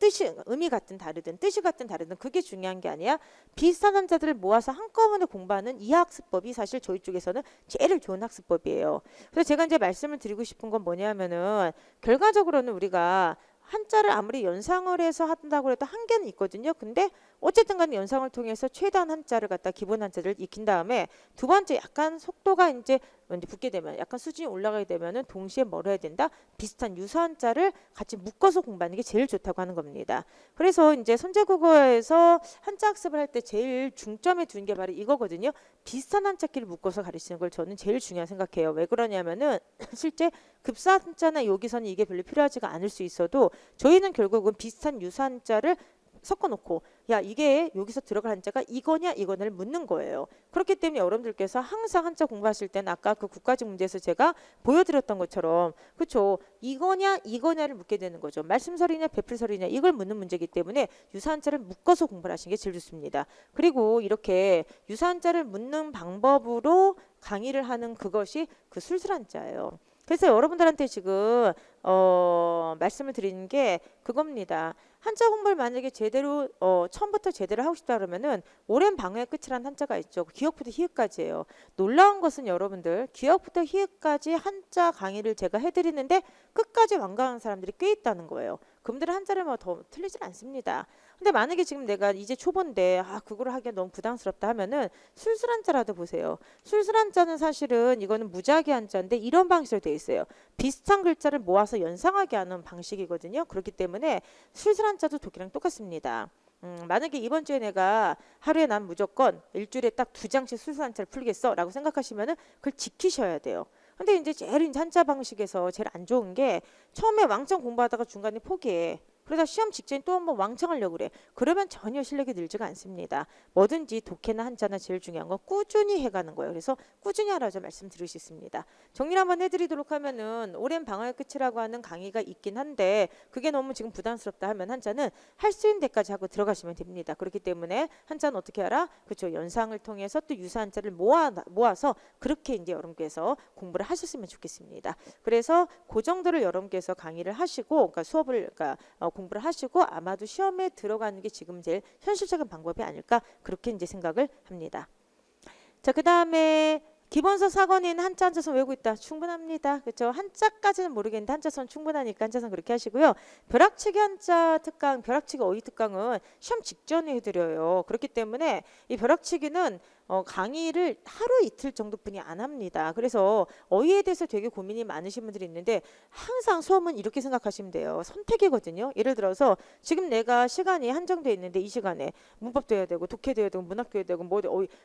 다르든 뜻이 같든 다르든 그게 중요한 게 아니야. 비슷한 한자들을 모아서 한꺼번에 공부하는 이 학습법이 사실 저희 쪽에서는 제일 좋은 학습법이에요. 그래서 제가 이제 말씀을 드리고 싶은 건 뭐냐면은 결과적으로는 우리가 한자를 아무리 연상을 해서 한다고 해도 한계는 있거든요. 근데 어쨌든 간에 연상을 통해서 최대한 한자를 갖다 기본 한자를 익힌 다음에 두 번째 약간 속도가 이제 붙게 되면 약간 수준이 올라가게 되면은 동시에 뭘 해야 된다? 비슷한 유사한 자를 같이 묶어서 공부하는 게 제일 좋다고 하는 겁니다. 그래서 이제 선제국어에서 한자 학습을 할 때 제일 중점에 두는 게 바로 이거거든요. 비슷한 한자끼를 묶어서 가르치는 걸 저는 제일 중요하게 생각해요. 왜 그러냐면은 실제 급사 한자나 여기서는 이게 별로 필요하지가 않을 수 있어도 저희는 결국은 비슷한 유사한 자를 섞어놓고 야 이게 여기서 들어갈 한자가 이거냐 이거냐를 묻는 거예요. 그렇기 때문에 여러분들께서 항상 한자 공부하실 때는 아까 그 국가직 문제에서 제가 보여드렸던 것처럼 그쵸 이거냐 이거냐를 묻게 되는 거죠. 말씀설이냐 배풀설이냐 이걸 묻는 문제이기 때문에 유사한자를 묶어서 공부를 하시는 게 제일 좋습니다. 그리고 이렇게 유사한자를 묻는 방법으로 강의를 하는 그것이 그 술술한자예요. 그래서 여러분들한테 지금 말씀을 드리는 게 그겁니다. 한자 공부를 만약에 제대로 처음부터 제대로 하고 싶다 그러면은 오랜 방어의 끝이라는 한자가 있죠. 기역부터 희읍까지예요. 놀라운 것은 여러분들 기역부터 희읍까지 한자 강의를 제가 해드리는데 끝까지 완강한 사람들이 꽤 있다는 거예요. 그분들은 한자를 뭐 더 틀리질 않습니다. 근데 만약에 지금 내가 이제 초보인데 그거를 하기가 너무 부담스럽다 하면은 술술한자라도 보세요. 술술한자는 사실은 이거는 무작위 한자인데 이런 방식으로 되어 있어요. 비슷한 글자를 모아서 연상하게 하는 방식이거든요. 그렇기 때문에 술술한자도 독해랑 똑같습니다. 만약에 이번 주에 내가 하루에 난 무조건 일주일에 딱 2장씩 술술한자를 풀겠어 라고 생각하시면은 그걸 지키셔야 돼요. 근데 이제 제일 이제 한자 방식에서 제일 안 좋은 게 처음에 왕창 공부하다가 중간에 포기해. 그러다 시험 직전에 또 한번 왕창 하려고 그래. 그러면 전혀 실력이 늘지가 않습니다. 뭐든지 독해나 한자나 제일 중요한 건 꾸준히 해가는 거예요. 그래서 꾸준히 하라고 말씀드릴 수 있습니다. 정리를 한번 해드리도록 하면은 오랜 방어의 끝이라고 하는 강의가 있긴 한데 그게 너무 지금 부담스럽다 하면 한자는 할 수 있는 데까지 하고 들어가시면 됩니다. 그렇기 때문에 한자는 어떻게 하라? 그렇죠. 연상을 통해서 또 유사 한자를 모아서 그렇게 이제 여러분께서 공부를 하셨으면 좋겠습니다. 그래서 그 정도를 여러분께서 강의를 하시고 그러니까 수업을 공부를 하시고 아마도 시험에 들어가는 게 지금 제일 현실적인 방법이 아닐까 그렇게 이제 생각을 합니다. 자, 그 다음에 기본서 4권에는 한자 한자선 외우고 있다. 충분합니다. 그렇죠? 한자까지는 모르겠는데 한자선 충분하니까 한자선 그렇게 하시고요. 벼락치기 한자 특강, 벼락치기 어휘 특강은 시험 직전에 해드려요. 그렇기 때문에 이 벼락치기는 강의를 하루 이틀 정도뿐이 안 합니다. 그래서 어휘에 대해서 되게 고민이 많으신 분들이 있는데 항상 수험은 이렇게 생각하시면 돼요. 선택이거든요. 예를 들어서 지금 내가 시간이 한정되어 있는데 이 시간에 문법도 해야 되고 독해도 해야 되고 문학도 해야 되고 뭐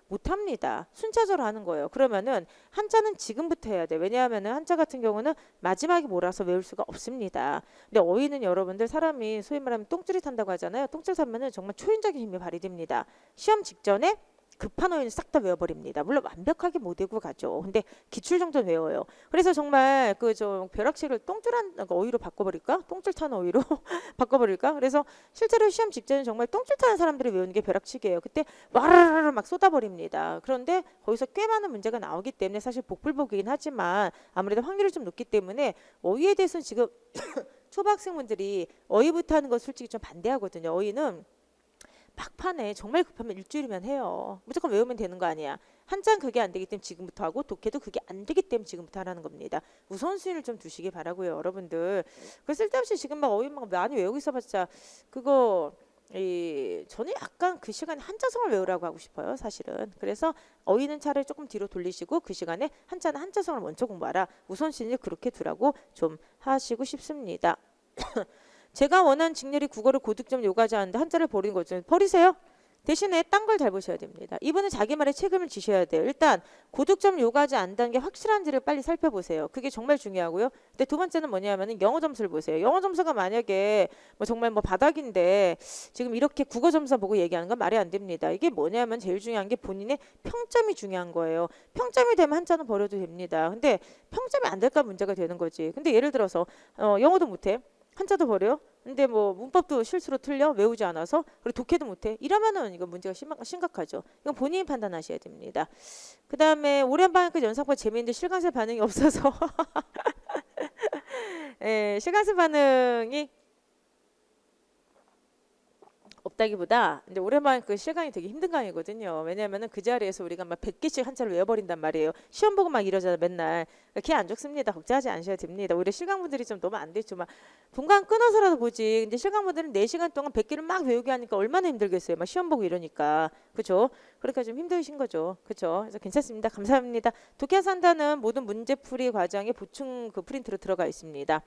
못합니다. 순차적으로 하는 거예요. 그러면은 한자는 지금부터 해야 돼. 왜냐하면은 한자 같은 경우는 마지막에 몰아서 외울 수가 없습니다. 근데 어휘는 여러분들 사람이 소위 말하면 똥줄이 탄다고 하잖아요. 똥줄 타면은 정말 초인적인 힘이 발휘됩니다. 시험 직전에 급한 어휘는 싹 다 외워버립니다. 물론 완벽하게 못 외우고 가죠. 근데 기출 정도는 외워요. 그래서 정말 그 저 벼락치기를 똥줄한 어휘로 바꿔버릴까? 똥줄 타는 어휘로 바꿔버릴까? 그래서 실제로 시험 직전에 정말 똥줄 타는 사람들이 외우는 게 벼락치기예요. 그때 와르르 막 쏟아버립니다. 그런데 거기서 꽤 많은 문제가 나오기 때문에 사실 복불복이긴 하지만 아무래도 확률이 좀 높기 때문에 어휘에 대해서는 지금 초등학생분들이 어휘부터 하는 거 솔직히 좀 반대하거든요. 어휘는 막판에 정말 급하면 일주일이면 해요. 무조건 외우면 되는 거 아니야. 한자는 그게 안 되기 때문에 지금부터 하고 독해도 그게 안 되기 때문에 지금부터 하라는 겁니다. 우선순위를 좀 두시기 바라고요. 여러분들. 그 쓸데없이 지금 막 어휘 막 많이 외우고 있어봤자 그거 저는 약간 그 시간에 한자성을 외우라고 하고 싶어요. 사실은. 그래서 어휘는 차라리 조금 뒤로 돌리시고 그 시간에 한자는 한자성을 먼저 공부하라. 우선순위를 그렇게 두라고 좀 하시고 싶습니다. 제가 원하는 직렬이 국어를 고득점 요구하지 않는데 한자를 버린 거죠. 버리세요. 대신에 딴 걸 잘 보셔야 됩니다. 이분은 자기 말에 책임을 지셔야 돼요. 일단 고득점 요구하지 않다는 게 확실한지를 빨리 살펴보세요. 그게 정말 중요하고요. 근데 두 번째는 뭐냐면은 영어 점수를 보세요. 영어 점수가 만약에 뭐 정말 뭐 바닥인데 지금 이렇게 국어 점수 보고 얘기하는 건 말이 안 됩니다. 이게 뭐냐면 제일 중요한 게 본인의 평점이 중요한 거예요. 평점이 되면 한자는 버려도 됩니다. 근데 평점이 안 될까 문제가 되는 거지. 근데 예를 들어서 영어도 못해. 한자도 버려. 근데 뭐 문법도 실수로 틀려. 외우지 않아서. 그리고 독해도 못해. 이러면은 이거 문제가 심각하죠. 이건 본인이 판단하셔야 됩니다. 그 다음에 오랜 방학까지 연상법 재미있는데 실강세 반응이 없어서 예, 실강세 반응이 없다기보다 이제 오랜만에 그 실강이 되게 힘든 강의거든요. 왜냐하면은 그 자리에서 우리가 막 100개씩 한자를 외워버린단 말이에요. 시험 보고 막 이러잖아 맨날. 기 안 좋습니다. 걱정하지 않으셔도 됩니다. 오히려 실강분들이 좀 너무 안 됐죠. 막 동강 끊어서라도 보지. 근데 실강분들은 4시간 동안 100개를 막 외우게 하니까 얼마나 힘들겠어요. 막 시험 보고 이러니까. 그죠? 그러니까 좀 힘드신 거죠. 그죠? 그래서 괜찮습니다. 감사합니다. 독해 산다는 모든 문제풀이 과정에 보충 그 프린트로 들어가 있습니다.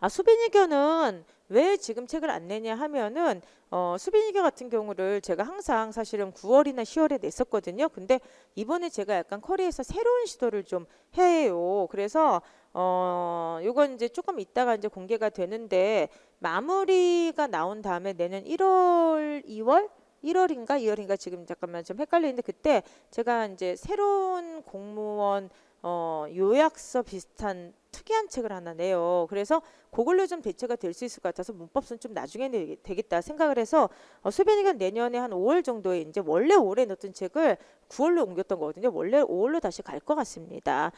수빈이견은 왜 지금 책을 안 내냐 하면은 수빈이견 같은 경우를 제가 항상 사실은 9월이나 10월에 냈었거든요. 근데 이번에 제가 약간 커리에서 새로운 시도를 좀 해요. 그래서 요건 이제 조금 있다가 이제 공개가 되는데 마무리가 나온 다음에 내년 1월, 2월 1월인가 2월인가 지금 잠깐만 좀 헷갈리는데 그때 제가 이제 새로운 공무원 요약서 비슷한 특이한 책을 하나 내요. 그래서 그걸로 좀 대체가 될 수 있을 것 같아서 문법은 좀 나중에 되겠다 생각을 해서 수빈이가 내년에 한 5월 정도에 이제 원래 올해 넣었던 책을 9월로 옮겼던 거거든요. 원래 5월로 다시 갈 것 같습니다.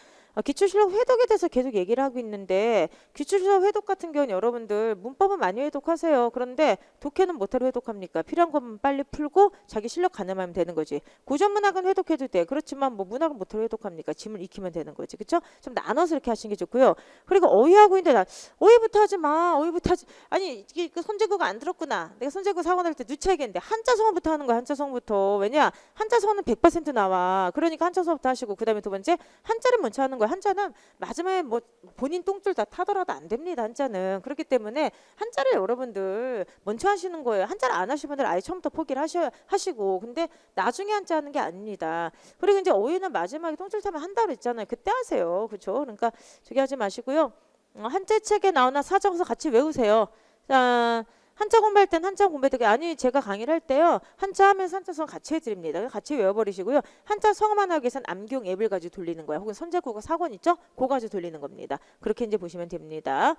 기출실력 회독에 대해서 계속 얘기를 하고 있는데 기출실력 회독 같은 경우는 여러분들 문법은 많이 회독하세요. 그런데 독해는 못하러 회독합니까? 필요한 것만 빨리 풀고 자기 실력 가늠하면 되는 거지. 고전문학은 회독해도 돼. 그렇지만 뭐 문학은 못하러 회독합니까? 지문 익히면 되는 거지. 그렇죠? 좀 나눠서 이렇게 하시는 게 좋고요. 그리고 어휘하고 있는데 어휘부터 하지 마. 어휘부터 하지. 아니 이게 그 손재구가 안 들었구나. 내가 손재구 사고 날 때 누차야겠는데 한자성어부터 하는 거야. 한자성어부터. 왜냐? 한자성어는 100% 나와. 그러니까 한자성어부터 하시고 그다음에 두 번째 한자를 먼저 하는 거야. 한자는 마지막에 뭐 본인 똥줄 다 타더라도 안 됩니다. 한자는. 그렇기 때문에 한자를 여러분들 먼저 하시는 거예요. 한자를 안 하시는 분들 아예 처음부터 포기를 하시고 근데 나중에 한자 하는 게 아닙니다. 그리고 이제 어휘는 마지막에 똥줄 타면 한다고 했잖아요. 그때 하세요. 그렇죠? 그러니까 저기 하지 마시고요. 한자 책에 나오나 사적어서 같이 외우세요. 자, 한자 공부할 땐 한자 공부해도 아니 제가 강의를 할 때요. 한자 하면서 한자성 같이 해드립니다. 같이 외워버리시고요. 한자 성어만 하기 위해서는 암기용 앱을 가지고 돌리는 거야. 혹은 선제국어 사권 있죠? 그거 가지고 돌리는 겁니다. 그렇게 이제 보시면 됩니다.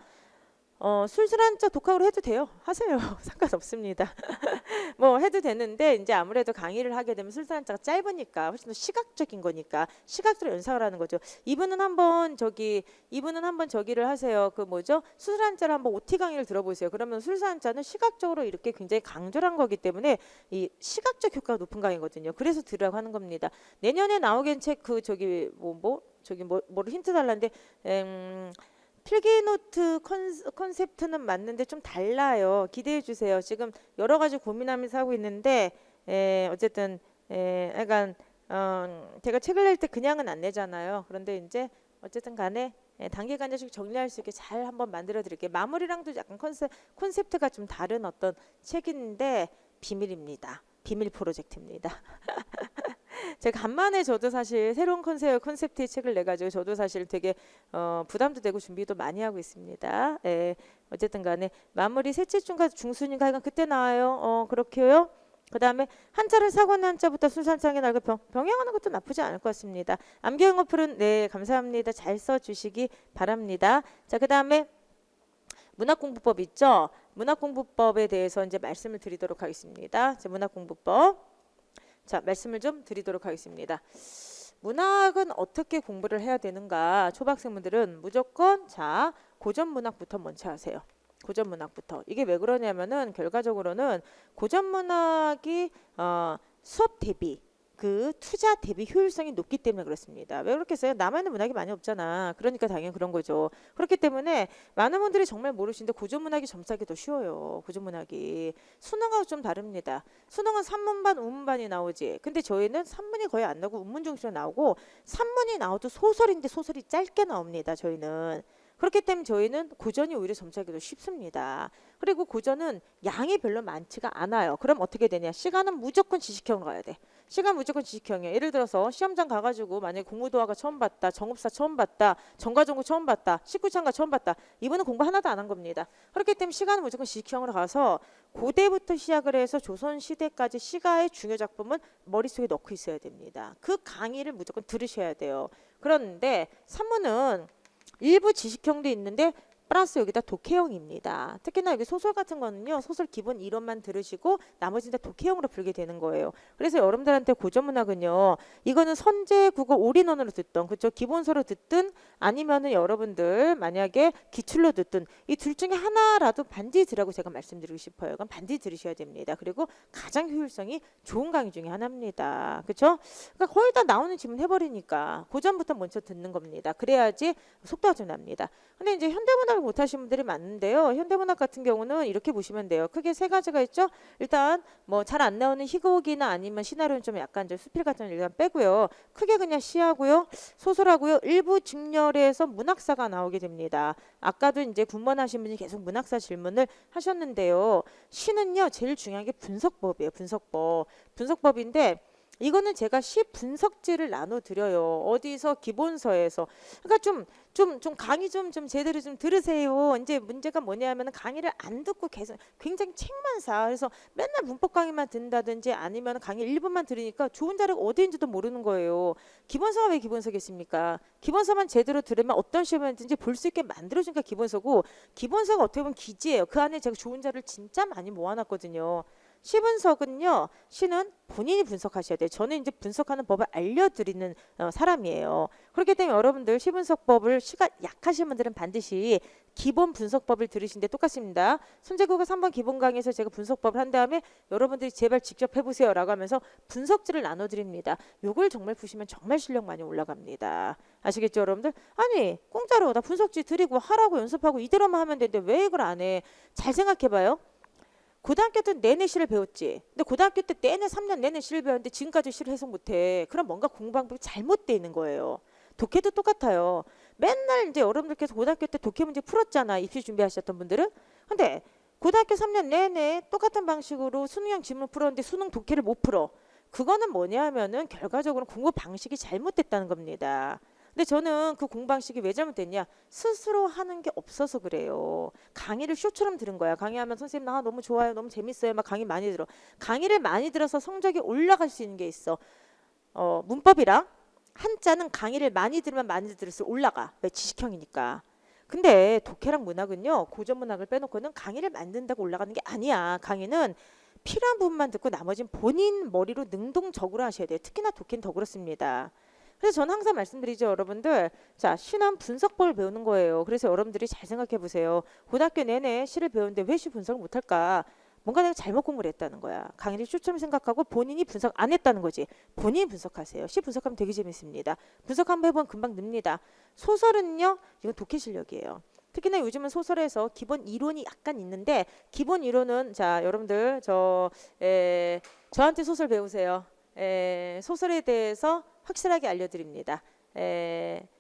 술술한자 독학으로 해도 돼요. 하세요. 상관없습니다. 뭐 해도 되는데 이제 아무래도 강의를 하게 되면 술술한자가 짧으니까 훨씬 더 시각적인 거니까 시각적으로 연상을 하는 거죠. 이분은 한번 저기를 하세요. 그 뭐죠? 술술한자를 한번 OT 강의를 들어보세요. 그러면 술술한자는 시각적으로 이렇게 굉장히 강조를 한 거기 때문에 이 시각적 효과가 높은 강의거든요. 그래서 들으라고 하는 겁니다. 내년에 나오긴 책 그 저기 뭐를 힌트 달라는데 필기노트 컨셉트는 맞는데 좀 달라요. 기대해 주세요. 지금 여러 가지 고민하면서 하고 있는데 어쨌든 약간 제가 책을 낼 때 그냥은 안 내잖아요. 그런데 이제 어쨌든 간에 단계간접식 정리할 수 있게 잘 한번 만들어 드릴게요. 마무리랑도 약간 콘셉트가 좀 다른 어떤 책인데 비밀입니다. 비밀 프로젝트입니다. 제가 간만에 저도 사실 새로운 콘셉트의 책을 내가지고 저도 사실 되게 부담도 되고 준비도 많이 하고 있습니다. 어쨌든 간에 마무리 셋째 중과 중순인가 하여간 그때 나와요. 그렇게요. 그 다음에 한자를 사고는 한자부터 순산창에 날고 병행하는 것도 나쁘지 않을 것 같습니다. 암기용 어플은 네 감사합니다. 잘 써주시기 바랍니다. 자, 그 다음에 문학공부법 있죠. 문학공부법에 대해서 이제 말씀을 드리도록 하겠습니다. 자, 문학공부법. 자, 말씀을 좀 드리도록 하겠습니다. 문학은 어떻게 공부를 해야 되는가? 초등학생분들은 무조건 자 고전문학부터 먼저 하세요. 고전문학부터. 이게 왜 그러냐면은 결과적으로는 고전문학이 수업 대비 그 투자 대비 효율성이 높기 때문에 그렇습니다. 왜 그렇겠어요? 남아있는 문학이 많이 없잖아. 그러니까 당연히 그런 거죠. 그렇기 때문에 많은 분들이 정말 모르시는데 고전문학이 점수하기 더 쉬워요. 고전문학이. 수능하고 좀 다릅니다. 수능은 산문반, 우문반이 나오지. 근데 저희는 산문이 거의 안 나오고 우문 중심으로 나오고 산문이 나와도 소설인데 소설이 짧게 나옵니다. 저희는. 그렇기 때문에 저희는 고전이 오히려 점수하기 더 쉽습니다. 그리고 고전은 양이 별로 많지가 않아요. 그럼 어떻게 되냐? 시간은 무조건 지식형으로 가야 돼. 시간 무조건 지식형이에요. 예를 들어서 시험장 가가지고 만약에 공무도화가 처음 봤다, 정읍사 처음 봤다, 정가정구 처음 봤다, 식구창가 처음 봤다. 이분은 공부 하나도 안 한 겁니다. 그렇기 때문에 시간은 무조건 지식형으로 가서 고대부터 시작을 해서 조선시대까지 시가의 중요 작품은 머릿속에 넣고 있어야 됩니다. 그 강의를 무조건 들으셔야 돼요. 그런데 산문은 일부 지식형도 있는데 플러스 여기다 독해형입니다. 특히나 여기 소설 같은 거는요. 소설 기본 이론만 들으시고 나머지는 다 독해형으로 풀게 되는 거예요. 그래서 여러분들한테 고전문학은요. 이거는 선제, 국어, 올인원으로 듣던 그쵸? 기본서로 듣든 아니면은 여러분들 만약에 기출로 듣든 이 둘 중에 하나라도 반드시 들으라고 제가 말씀드리고 싶어요. 그럼 반드시 들으셔야 됩니다. 그리고 가장 효율성이 좋은 강의 중에 하나입니다. 그쵸? 그러니까 거의 다 나오는 질문 해버리니까 고전부터 먼저 듣는 겁니다. 그래야지 속도가 좀 납니다. 근데 이제 현대문학을 못하시는 분들이 많은데요. 현대문학 같은 경우는 이렇게 보시면 돼요. 크게 세 가지가 있죠. 일단 뭐 잘 안 나오는 희곡이나 아니면 시나리오는 좀 약간 좀 수필 같은 거 일단 빼고요. 크게 그냥 시하고요. 소설하고요. 일부 직렬에서 문학사가 나오게 됩니다. 아까도 이제 군번하신 분이 계속 문학사 질문을 하셨는데요. 시는요. 제일 중요한 게 분석법이에요. 분석법. 분석법인데 이거는 제가 시 분석지를 나눠드려요. 어디서 기본서에서. 그러니까 좀 강의 좀 제대로 좀 들으세요. 이제 문제가 뭐냐면 강의를 안 듣고 계속 굉장히 책만 사. 그래서 맨날 문법 강의만 듣는다든지 아니면 강의 1분만 들으니까 좋은 자료가 어디인지도 모르는 거예요. 기본서가 왜 기본서겠습니까? 기본서만 제대로 들으면 어떤 시험이든지 볼 수 있게 만들어주니까 기본서고 기본서가 어떻게 보면 기지예요. 그 안에 제가 좋은 자료를 진짜 많이 모아놨거든요. 시분석은요. 시는 본인이 분석하셔야 돼요. 저는 이제 분석하는 법을 알려드리는 사람이에요. 그렇기 때문에 여러분들 시분석법을 시가 약하신 분들은 반드시 기본 분석법을 들으신데 똑같습니다. 선제국어 3번 기본 강의에서 제가 분석법을 한 다음에 여러분들이 제발 직접 해보세요 라고 하면서 분석지를 나눠드립니다. 요걸 정말 푸시면 정말 실력 많이 올라갑니다. 아시겠죠 여러분들? 아니 공짜로 나 분석지 드리고 하라고 연습하고 이대로만 하면 되는데 왜 이걸 안 해? 잘 생각해봐요. 고등학교 때 내내 시를 배웠지. 근데 고등학교 때 내내 3년 내내 시를 배웠는데 지금까지 시를 해석 못해. 그럼 뭔가 공부 방법이 잘못되어 있는 거예요. 독해도 똑같아요. 맨날 이제 여러분들께서 고등학교 때 독해 문제 풀었잖아. 입시 준비하셨던 분들은. 근데 고등학교 3년 내내 똑같은 방식으로 수능형 지문을 풀었는데 수능 독해를 못 풀어. 그거는 뭐냐 하면은 결과적으로 공부 방식이 잘못됐다는 겁니다. 근데 저는 그 공부 방식이 왜 잘못됐냐? 스스로 하는 게 없어서 그래요. 강의를 쇼처럼 들은 거야. 강의하면 선생님 나 너무 좋아요. 너무 재밌어요. 막 강의 많이 들어. 강의를 많이 들어서 성적이 올라갈 수 있는 게 있어. 문법이랑 한자는 강의를 많이 들으면 많이 들을수록 올라가. 왜? 지식형이니까. 근데 독해랑 문학은요. 고전 문학을 빼놓고는 강의를 만든다고 올라가는 게 아니야. 강의는 필요한 부분만 듣고 나머지는 본인 머리로 능동적으로 하셔야 돼요. 특히나 독해는 더 그렇습니다. 그래서 저는 항상 말씀드리죠 여러분들. 자, 시는 분석법을 배우는 거예요. 그래서 여러분들이 잘 생각해 보세요. 고등학교 내내 시를 배우는데 왜 시 분석을 못할까? 뭔가 내가 잘못 공부를 했다는 거야. 강의를 쇼처럼 생각하고 본인이 분석 안 했다는 거지. 본인이 분석하세요. 시 분석하면 되게 재밌습니다. 분석 한번 해보면 금방 늡니다. 소설은요. 이건 독해 실력이에요. 특히나 요즘은 소설에서 기본 이론이 약간 있는데 기본 이론은 자 여러분들 저한테 소설 배우세요. 소설에 대해서 확실하게 알려드립니다.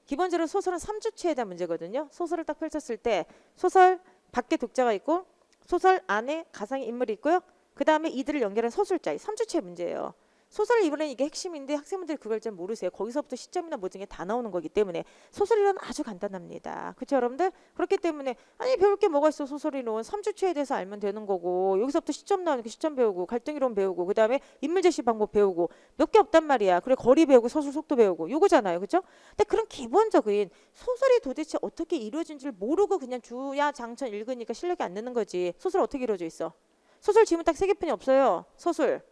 기본적으로 소설은 3주체에 대한 문제거든요. 소설을 딱 펼쳤을 때 소설 밖에 독자가 있고 소설 안에 가상의 인물이 있고요. 그 다음에 이들을 연결한 서술자, 3주체 문제예요. 소설 이론은 이게 핵심인데 학생분들이 그걸 잘 모르세요. 거기서부터 시점이나 모든 게 다 나오는 거기 때문에 소설 이론은 아주 간단합니다. 그렇죠 여러분들? 그렇기 때문에 아니 배울 게 뭐가 있어. 소설 이론 3주체에 대해서 알면 되는 거고 여기서부터 시점 나오니까 시점 배우고 갈등 이론 배우고 그 다음에 인물 제시 방법 배우고 몇 개 없단 말이야. 그래 거리 배우고 서술 속도 배우고 요거잖아요. 그렇죠? 근데 그런 기본적인 소설이 도대체 어떻게 이루어진지를 모르고 그냥 주야장천 읽으니까 실력이 안 느는 거지. 소설 어떻게 이루어져 있어? 소설 지문 딱 세 개뿐이 없어요. 서술,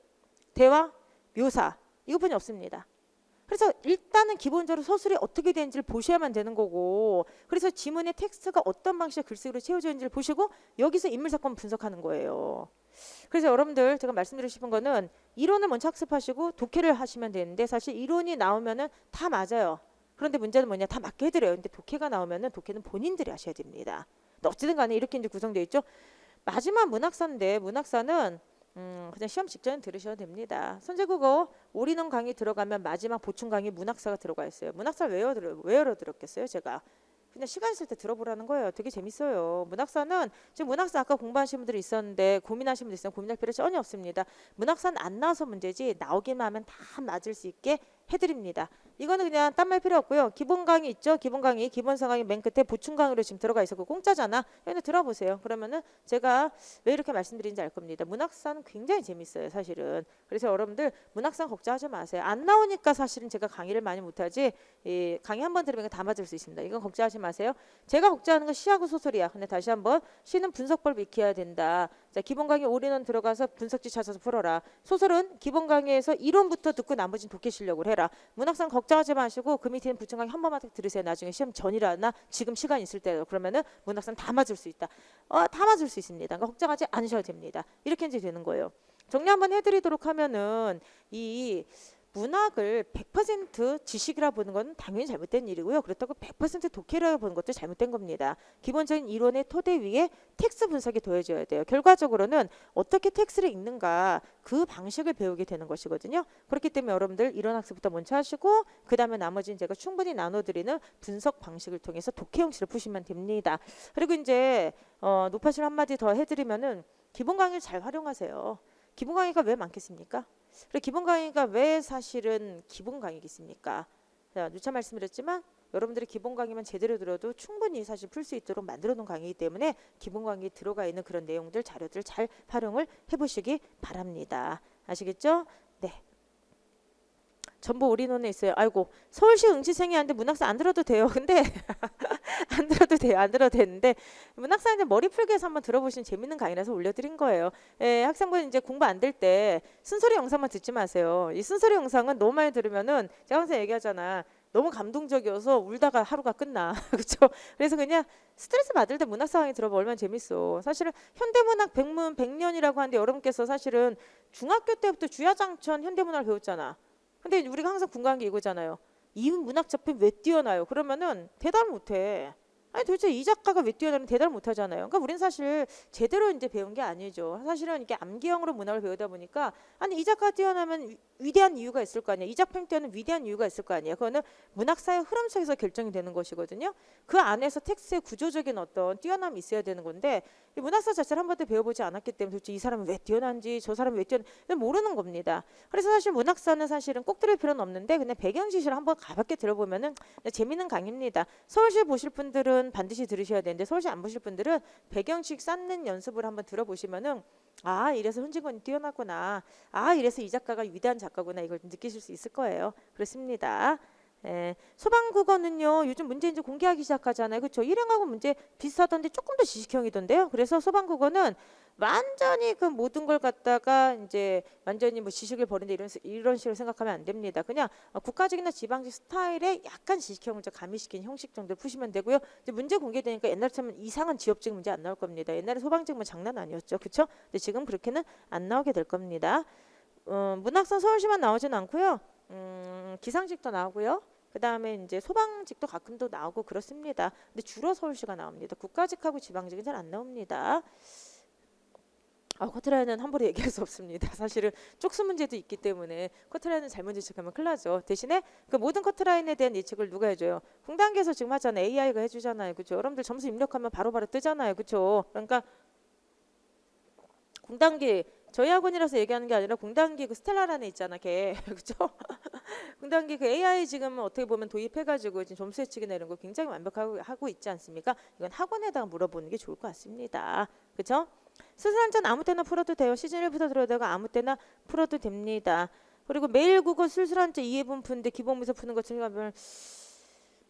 대화, 묘사 이것뿐이 없습니다. 그래서 일단은 기본적으로 서술이 어떻게 되는지를 보셔야만 되는 거고 그래서 지문의 텍스트가 어떤 방식의 글쓰기로 채워져 있는지를 보시고 여기서 인물 사건 분석하는 거예요. 그래서 여러분들 제가 말씀드리고 싶은 거는 이론을 먼저 학습하시고 독해를 하시면 되는데 사실 이론이 나오면은 다 맞아요. 그런데 문제는 뭐냐 다 맞게 해드려요. 근데 독해가 나오면은 독해는 본인들이 하셔야 됩니다. 어찌든 간에 이렇게 이제 구성되어 있죠. 마지막 문학사인데 문학사는 그냥 시험 직전에 들으셔도 됩니다. 선제국어 올인원 강의 들어가면 마지막 보충 강의 문학사가 들어가 있어요. 문학사를 왜 열어드렸겠어요 제가? 그냥 시간 있을 때 들어보라는 거예요. 되게 재밌어요. 문학사는 지금 문학사 아까 공부하시는 분들이 있었는데 고민하시는 분들 있으면 고민할 필요 전혀 없습니다. 문학사는 안 나와서 문제지 나오기만 하면 다 맞을 수 있게 해드립니다. 이거는 그냥 딴 말 필요 없고요. 기본 강의 있죠? 기본 강의, 기본 상황이 맨 끝에 보충 강의로 지금 들어가 있어. 그 공짜잖아. 여기 들어보세요. 그러면은 제가 왜 이렇게 말씀드리는지 알 겁니다. 문학사는 굉장히 재밌어요, 사실은. 그래서 여러분들 문학사 걱정하지 마세요. 안 나오니까 사실은 제가 강의를 많이 못하지. 이 강의 한 번 들으면 다 맞을 수 있습니다. 이건 걱정하지 마세요. 제가 걱정하는 건 시하고 소설이야. 근데 다시 한번 시는 분석법을 익혀야 된다. 자, 기본 강의 올인원 들어가서 분석지 찾아서 풀어라. 소설은 기본 강의에서 이론부터 듣고 나머지는 독해 실력을 해라. 문학상 걱정하지 마시고 그 밑에는 부충 강의 한 번만 들으세요. 나중에 시험 전이라나 지금 시간 있을 때 그러면은 문학상 다 맞을 수 있다. 다 맞을 수 있습니다. 그러니까 걱정하지 않으셔도 됩니다. 이렇게 이제 되는 거예요. 정리 한번 해드리도록 하면은 이 문학을 100% 지식이라 보는 건 당연히 잘못된 일이고요. 그렇다고 100% 독해라 보는 것도 잘못된 겁니다. 기본적인 이론의 토대 위에 텍스트 분석이 더해져야 돼요. 결과적으로는 어떻게 텍스트를 읽는가 그 방식을 배우게 되는 것이거든요. 그렇기 때문에 여러분들 이론 학습부터 먼저 하시고 그 다음에 나머지는 제가 충분히 나눠드리는 분석 방식을 통해서 독해 형식을 푸시면 됩니다. 그리고 이제 노파실 한마디 더 해드리면은 기본 강의를 잘 활용하세요. 기본 강의가 왜 많겠습니까? 그리고 기본 강의가 왜 사실은 기본 강의겠습니까? 누차 말씀드렸지만 여러분들이 기본 강의만 제대로 들어도 충분히 사실 풀 수 있도록 만들어 놓은 강의이기 때문에 기본 강의에 들어가 있는 그런 내용들, 자료들 잘 활용을 해보시기 바랍니다. 아시겠죠? 네. 전부 올인원에 있어요. 아이고 서울시 응시생이 하는데 문학사 안 들어도 돼요. 근데 안 들어도 돼요. 안 들어도 되는데 문학사한테 머리 풀기 해서 한번 들어보시는 재밌는 강의라서 올려드린 거예요. 학생분 이제 공부 안 될 때 쓴소리 영상만 듣지 마세요. 이 쓴소리 영상은 너무 많이 들으면은 제가 항상 얘기하잖아. 너무 감동적이어서 울다가 하루가 끝나. 그렇죠? 그래서 그냥 스트레스 받을 때 문학사 강의 들어보면 얼마나 재밌어. 사실은 현대문학 백문 백년이라고 하는데 여러분께서 사실은 중학교 때부터 주야장천 현대문학을 배웠잖아. 근데 우리가 항상 궁금한 게 이거잖아요. 이 문학 작품 왜 뛰어나요? 그러면은 대답을 못해. 아니 도대체 이 작가가 왜 뛰어나는 대답을 못하잖아요. 그러니까 우리는 사실 제대로 이제 배운 게 아니죠. 사실은 이렇게 암기형으로 문학을 배우다 보니까 아니 이 작가가 뛰어나면 위대한 이유가 있을 거 아니야. 이 작품이 뛰어나면 위대한 이유가 있을 거 아니야. 그거는 문학사의 흐름 속에서 결정이 되는 것이거든요. 그 안에서 텍스트의 구조적인 어떤 뛰어남이 있어야 되는 건데 이 문학사 자체를 한 번도 배워보지 않았기 때문에 도대체 이 사람은 왜 뛰어난지 저 사람은 왜 뛰어난지 모르는 겁니다. 그래서 사실 문학사는 사실은 꼭 들을 필요는 없는데 그냥 배경 지시를 한번 가볍게 들어보면은 재밌는 강의입니다. 서울시 보실 분들은 반드시 들으셔야 되는데 서울시 안 보실 분들은 배경식 쌓는 연습을 한번 들어보시면은 아 이래서 hun지권이 뛰어나구나. 아 이래서 이 작가가 위대한 작가구나. 이걸 느끼실 수 있을 거예요. 그렇습니다. 소방국어는요 요즘 문제 이제 공개하기 시작하잖아요. 그렇죠? 일행하고 문제 비슷하던데 조금 더 지식형이던데요. 그래서 소방국어는 완전히 그 모든 걸 갖다가 이제 완전히 뭐 지식을 버린다 이런 식으로 생각하면 안 됩니다. 그냥 국가적이나 지방직 스타일의 약간 지식형을 가미시킨 형식 정도 푸시면 되고요. 이제 문제 공개되니까 옛날처럼 이상한 지역직 문제 안 나올 겁니다. 옛날에 소방직 뭐 장난 아니었죠, 그렇죠? 근데 지금 그렇게는 안 나오게 될 겁니다. 문학선 서울시만 나오진 않고요. 기상직도 나오고요. 그 다음에 이제 소방직도 가끔 또 나오고 그렇습니다. 근데 주로 서울시가 나옵니다. 국가직하고 지방직은 잘 안 나옵니다. 커트라인은 함부로 얘기할 수 없습니다. 사실은 쪽수 문제도 있기 때문에 커트라인은 잘못 예측하면 큰일 나죠. 대신에 그 모든 커트라인에 대한 예측을 누가 해줘요? 공단기에서 지금 하잖아요. AI가 해주잖아요. 그렇죠? 여러분들 점수 입력하면 바로바로 뜨잖아요. 그렇죠? 그러니까 공단기 저희 학원이라서 얘기하는 게 아니라 공단기 그 스텔라라는 있잖아. 걔 그렇죠? 공단기 그 AI 지금 어떻게 보면 도입해가지고 지금 점수 예측이 내는 거 굉장히 완벽하고 하고 있지 않습니까? 이건 학원에다가 물어보는 게 좋을 것 같습니다. 그렇죠? 수술 한잔 아무 때나 풀어도 돼요. 시즌 1부터 들어도 되고 아무 때나 풀어도 됩니다. 그리고 매일 국어 술술 한자 2회분 푸는데 기본문서 푸는 것처럼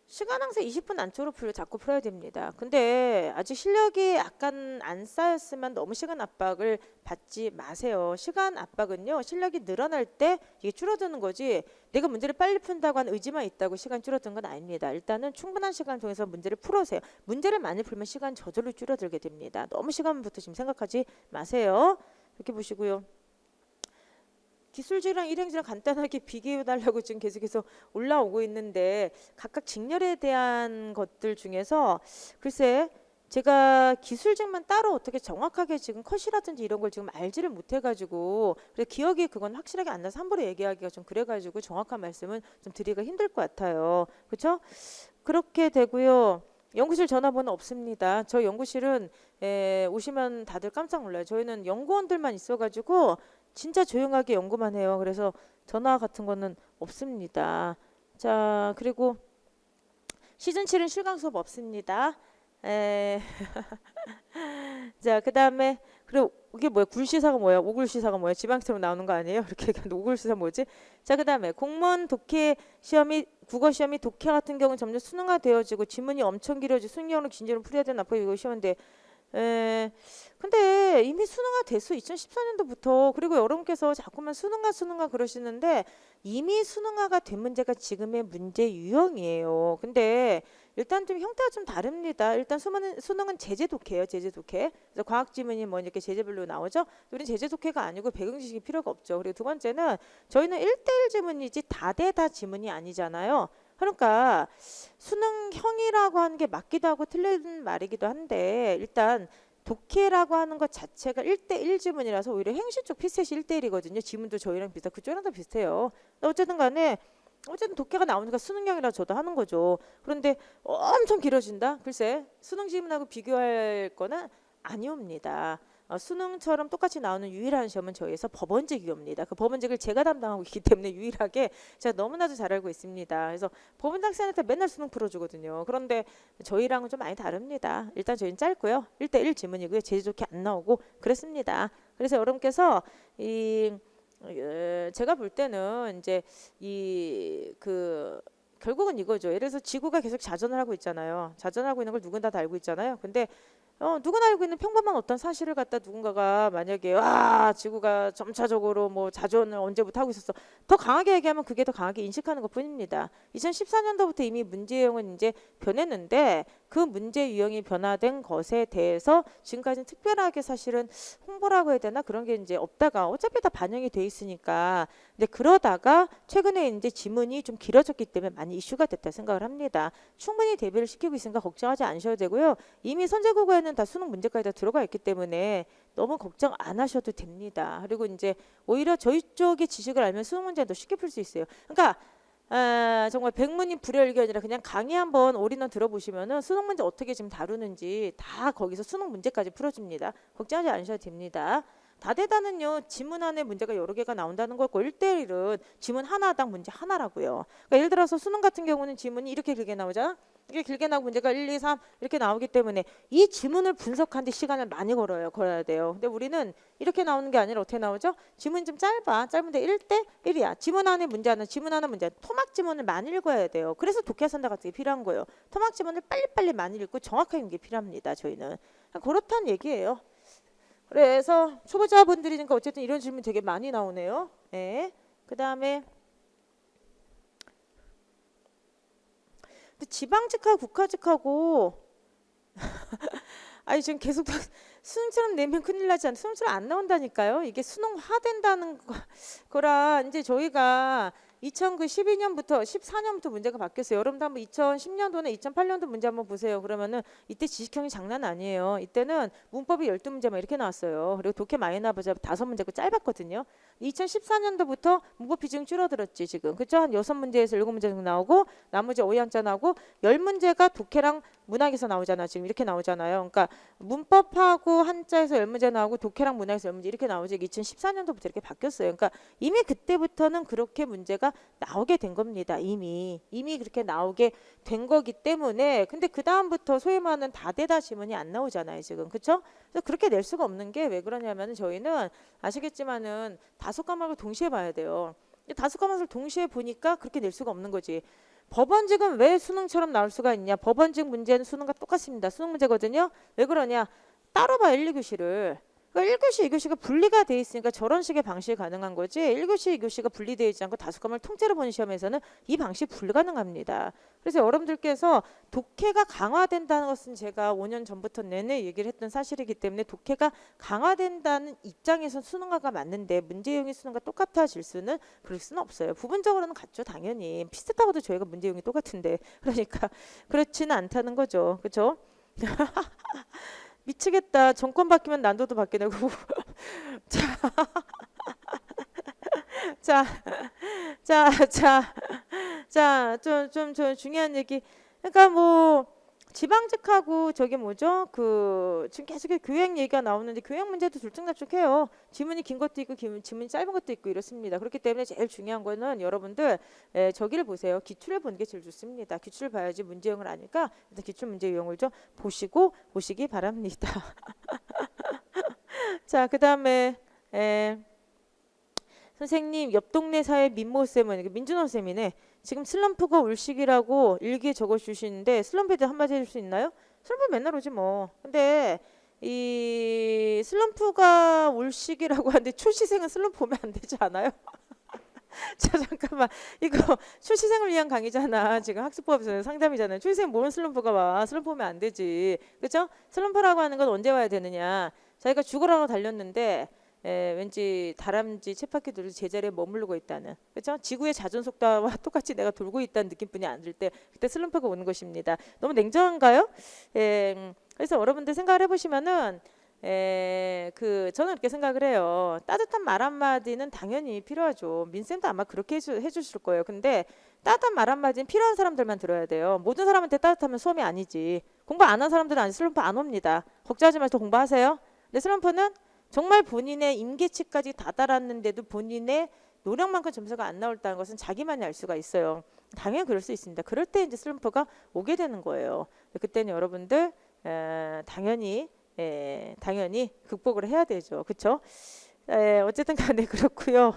시간 항상 20분 안쪽으로 자꾸 풀어야 됩니다. 근데 아직 실력이 약간 안 쌓였으면 너무 시간 압박을 받지 마세요. 시간 압박은요. 실력이 늘어날 때 이게 줄어드는 거지 내가 문제를 빨리 푼다고 하는 의지만 있다고 시간 줄어드는 건 아닙니다. 일단은 충분한 시간을 통해서 문제를 풀어세요. 문제를 많이 풀면 시간 저절로 줄어들게 됩니다. 너무 시간부터 지금 생각하지 마세요. 이렇게 보시고요. 기술직이랑 일행직이랑 간단하게 비교해달라고 지금 계속해서 올라오고 있는데 각각 직렬에 대한 것들 중에서 글쎄 제가 기술직만 따로 어떻게 정확하게 지금 컷이라든지 이런 걸 지금 알지를 못해가지고 그래서 기억이 그건 확실하게 안 나서 함부로 얘기하기가 좀 그래가지고 정확한 말씀은 좀 드리기가 힘들 것 같아요. 그렇죠? 그렇게 되고요. 연구실 전화번호 없습니다. 저 연구실은 오시면 다들 깜짝 놀라요. 저희는 연구원들만 있어가지고 진짜 조용하게 연구만 해요. 그래서 전화 같은 거는 없습니다. 자, 그리고 시즌 7은 실강 수업 없습니다. 에, 자, 그 다음에 그리고 이게 뭐야? 굴시사가 뭐야? 오굴시사가 뭐야? 지방처럼 나오는 거 아니에요? 이렇게 얘기하는데 오굴시사 뭐지? 자, 그 다음에 공무원 독해 시험이 국어 시험이 독해 같은 경우는 점점 수능화되어지고 지문이 엄청 길어지고 수능형으로 긴지로 풀어야 되는 앞으로 이거 시험인데 근데 이미 수능화 됐어. 2014년도부터. 그리고 여러분께서 자꾸만 수능화 그러시는데 이미 수능화가 된 문제가 지금의 문제 유형이에요. 근데 일단 좀 형태가 좀 다릅니다. 일단 수능은 제재 독해예요. 제재 독해. 그래서 과학 지문이 뭐 이렇게 제재별로 나오죠. 우리는 제재 독해가 아니고 배경 지식이 필요가 없죠. 그리고 두 번째는 저희는 1대1 지문이지 다대다 지문이 아니잖아요. 그러니까 수능형이라고 하는 게 맞기도 하고 틀린 말이기도 한데 일단 독해라고 하는 것 자체가 1대1 지문이라서 오히려 행시 쪽 피셋이 1대1이거든요. 지문도 저희랑 비슷하고 그쪽이랑 다 비슷해요. 어쨌든 간에 어쨌든 독해가 나오니까 수능형이라 저도 하는 거죠. 그런데 엄청 길어진다? 글쎄 수능 지문하고 비교할 거는 아니옵니다. 수능처럼 똑같이 나오는 유일한 시험은 저희에서 법원직이옵니다. 그 법원직을 제가 담당하고 있기 때문에 유일하게 제가 너무나도 잘 알고 있습니다. 그래서 법원학생한테 맨날 수능 풀어주거든요. 그런데 저희랑은 좀 많이 다릅니다. 일단 저희는 짧고요. 1대1 지문이고요. 제재 좋게 안 나오고 그랬습니다. 그래서 여러분께서 제가 볼 때는 이제 결국은 이거죠. 예를 들어서 지구가 계속 자전을 하고 있잖아요. 자전하고 있는 걸 누군 다 알고 있잖아요. 근데 누구나 알고 있는 평범한 어떤 사실을 갖다 누군가가 만약에 와 지구가 점차적으로 뭐 자전을 언제부터 하고 있었어 더 강하게 얘기하면 그게 더 강하게 인식하는 것뿐입니다. 2014년도부터 이미 문제 유형은 이제 변했는데 그 문제 유형이 변화된 것에 대해서 지금까지는 특별하게 사실은 홍보라고 해야 되나 그런 게 이제 없다가 어차피 다 반영이 돼 있으니까 근데 그러다가 최근에 이제 지문이 좀 길어졌기 때문에 많이 이슈가 됐다 생각을 합니다. 충분히 대비를 시키고 있으니까 걱정하지 않으셔도 되고요. 이미 선제국어에는 다 수능 문제까지 다 들어가 있기 때문에 너무 걱정 안 하셔도 됩니다. 그리고 이제 오히려 저희 쪽의 지식을 알면 수능 문제는 더 쉽게 풀 수 있어요. 그러니까 정말 백문이 불여일견이 아니라 그냥 강의 한번 올인원 들어보시면은 수능 문제 어떻게 지금 다루는지 다 거기서 수능 문제까지 풀어줍니다. 걱정하지 않으셔도 됩니다. 다대다는요 지문 안에 문제가 여러 개가 나온다는 거고 1대1은 지문 하나당 문제 하나라고요. 그러니까 예를 들어서 수능 같은 경우는 지문이 이렇게 길게 나오잖아. 이게 길게 나오고 문제가 1, 2, 3 이렇게 나오기 때문에 이 지문을 분석하는 데 시간을 많이 걸어야 돼요. 근데 우리는 이렇게 나오는 게 아니라 어떻게 나오죠? 지문이 좀 짧은데 1대1이야. 지문 안에 문제 하나, 지문 하나 문제. 토막 지문을 많이 읽어야 돼요. 그래서 독해 선다 같은 게 필요한 거예요. 토막 지문을 빨리빨리 많이 읽고 정확하게 읽는 게 필요합니다. 저희는. 그렇다는 얘기예요. 그래서 초보자분들이니까 어쨌든 이런 질문 되게 많이 나오네요. 네. 그 다음에 지방직하고 국가직하고 아니 지금 계속 수능처럼 내면 큰일 나지 않아. 수능처럼 안 나온다니까요. 이게 수능화된다는 거라 이제 저희가 2012년부터 14년부터 문제가 바뀌었어요. 여러분도 한번 2010년도나 2008년도 문제 한번 보세요. 그러면은 이때 지식형이 장난 아니에요. 이때는 문법이 12문제만 이렇게 나왔어요. 그리고 독해 많이 나와보자 5문제고 짧았거든요. 2014년도부터 문법 비중 줄어들었지 지금. 그죠? 한 6문제에서 7문제 정도 나오고 나머지 어휘한자 나오고 10문제가 독해랑 문학에서 나오잖아. 지금 이렇게 나오잖아요. 그러니까 문법하고 한자에서 10문제 나오고 독해랑 문학에서 10문제 이렇게 나오지. 2014년도부터 이렇게 바뀌었어요. 그러니까 이미 그때부터는 그렇게 문제가 나오게 된 겁니다. 이미 그렇게 나오게 된 거기 때문에 근데 그 다음부터 소위 말하는 다대다 지문이 안 나오잖아요. 지금. 그렇죠? 그래서 그렇게 낼 수가 없는 게 왜 그러냐면 저희는 아시겠지만은 5과목을 동시에 봐야 돼요. 5과목을 동시에 보니까 그렇게 낼 수가 없는 거지. 법원직은 왜 수능처럼 나올 수가 있냐? 법원직 문제는 수능과 똑같습니다. 수능 문제거든요. 왜 그러냐? 따로 봐 1, 2교시를. 그러니까 1교시, 2교시가 분리가 돼 있으니까 저런 식의 방식이 가능한 거지. 1교시, 2교시가 분리되어 있지 않고 5과목을 통째로 보는 시험에서는 이 방식 불가능합니다. 그래서 여러분들께서 독해가 강화된다는 것은 제가 5년 전부터 내내 얘기를 했던 사실이기 때문에 독해가 강화된다는 입장에서 수능화가 맞는데 문제용이 수능과 똑같아질 수는 그럴 수는 없어요. 부분적으로는 같죠. 당연히. 비슷하고도 저희가 문제용이 똑같은데. 그러니까 그렇지는 않다는 거죠. 그렇죠? 미치겠다. 정권 바뀌면 난도도 바뀌네. 자, 자, 자, 자, 자, 좀 중요한 얘기. 그러니까 뭐 지방직하고 저게 뭐죠? 그 지금 계속 교양 얘기가 나오는데 교양 문제도 들쭉날쭉해요. 지문이 긴 것도 있고 지문이 짧은 것도 있고 이렇습니다. 그렇기 때문에 제일 중요한 거는 여러분들 저기를 보세요. 기출을 보는 게 제일 좋습니다. 기출을 봐야지 문제 유형을 아니까 일단 기출 문제 유형을 좀 보시기 바랍니다. 자, 그다음에 선생님 옆 동네 사회 민모쌤은 민준호 쌤이네. 지금 슬럼프가 올 시기라고 일기에 적어주시는데 슬럼프에 대해 한마디 해줄 수 있나요? 슬럼프 맨날 오지 뭐. 근데 이 슬럼프가 올 시기라고 하는데 초시생은 슬럼프 오면 안 되지 않아요? 자 잠깐만 이거 초시생을 위한 강의잖아. 지금 학습법에서 상담이잖아요. 초시생 뭔 슬럼프가 와. 슬럼프 오면 안 되지. 그렇죠? 슬럼프라고 하는 건 언제 와야 되느냐. 자기가 죽으라고 달렸는데 왠지 다람쥐 쳇바퀴 제자리에 머무르고 있다는 그렇죠? 지구의 자전 속도와 똑같이 내가 돌고 있다는 느낌뿐이 안 들 때 그때 슬럼프가 오는 것입니다. 너무 냉정한가요? 그래서 여러분들 생각을 해보시면은 저는 이렇게 생각을 해요. 따뜻한 말 한마디는 당연히 필요하죠. 민쌤도 아마 그렇게 해주실 거예요. 근데 따뜻한 말 한마디는 필요한 사람들만 들어야 돼요. 모든 사람한테 따뜻하면 수험이 아니지. 공부 안 한 사람들은 아직 슬럼프 안 옵니다. 걱정하지 마시고 공부하세요. 근데 슬럼프는 정말 본인의 임계치까지 다다랐는데도 본인의 노력만큼 점수가 안 나올다는 것은 자기만이 알 수가 있어요. 당연히 그럴 수 있습니다. 그럴 때 이제 슬럼프가 오게 되는 거예요. 그때는 여러분들 당연히 극복을 해야 되죠. 그렇죠? 어쨌든 간에 그렇고요.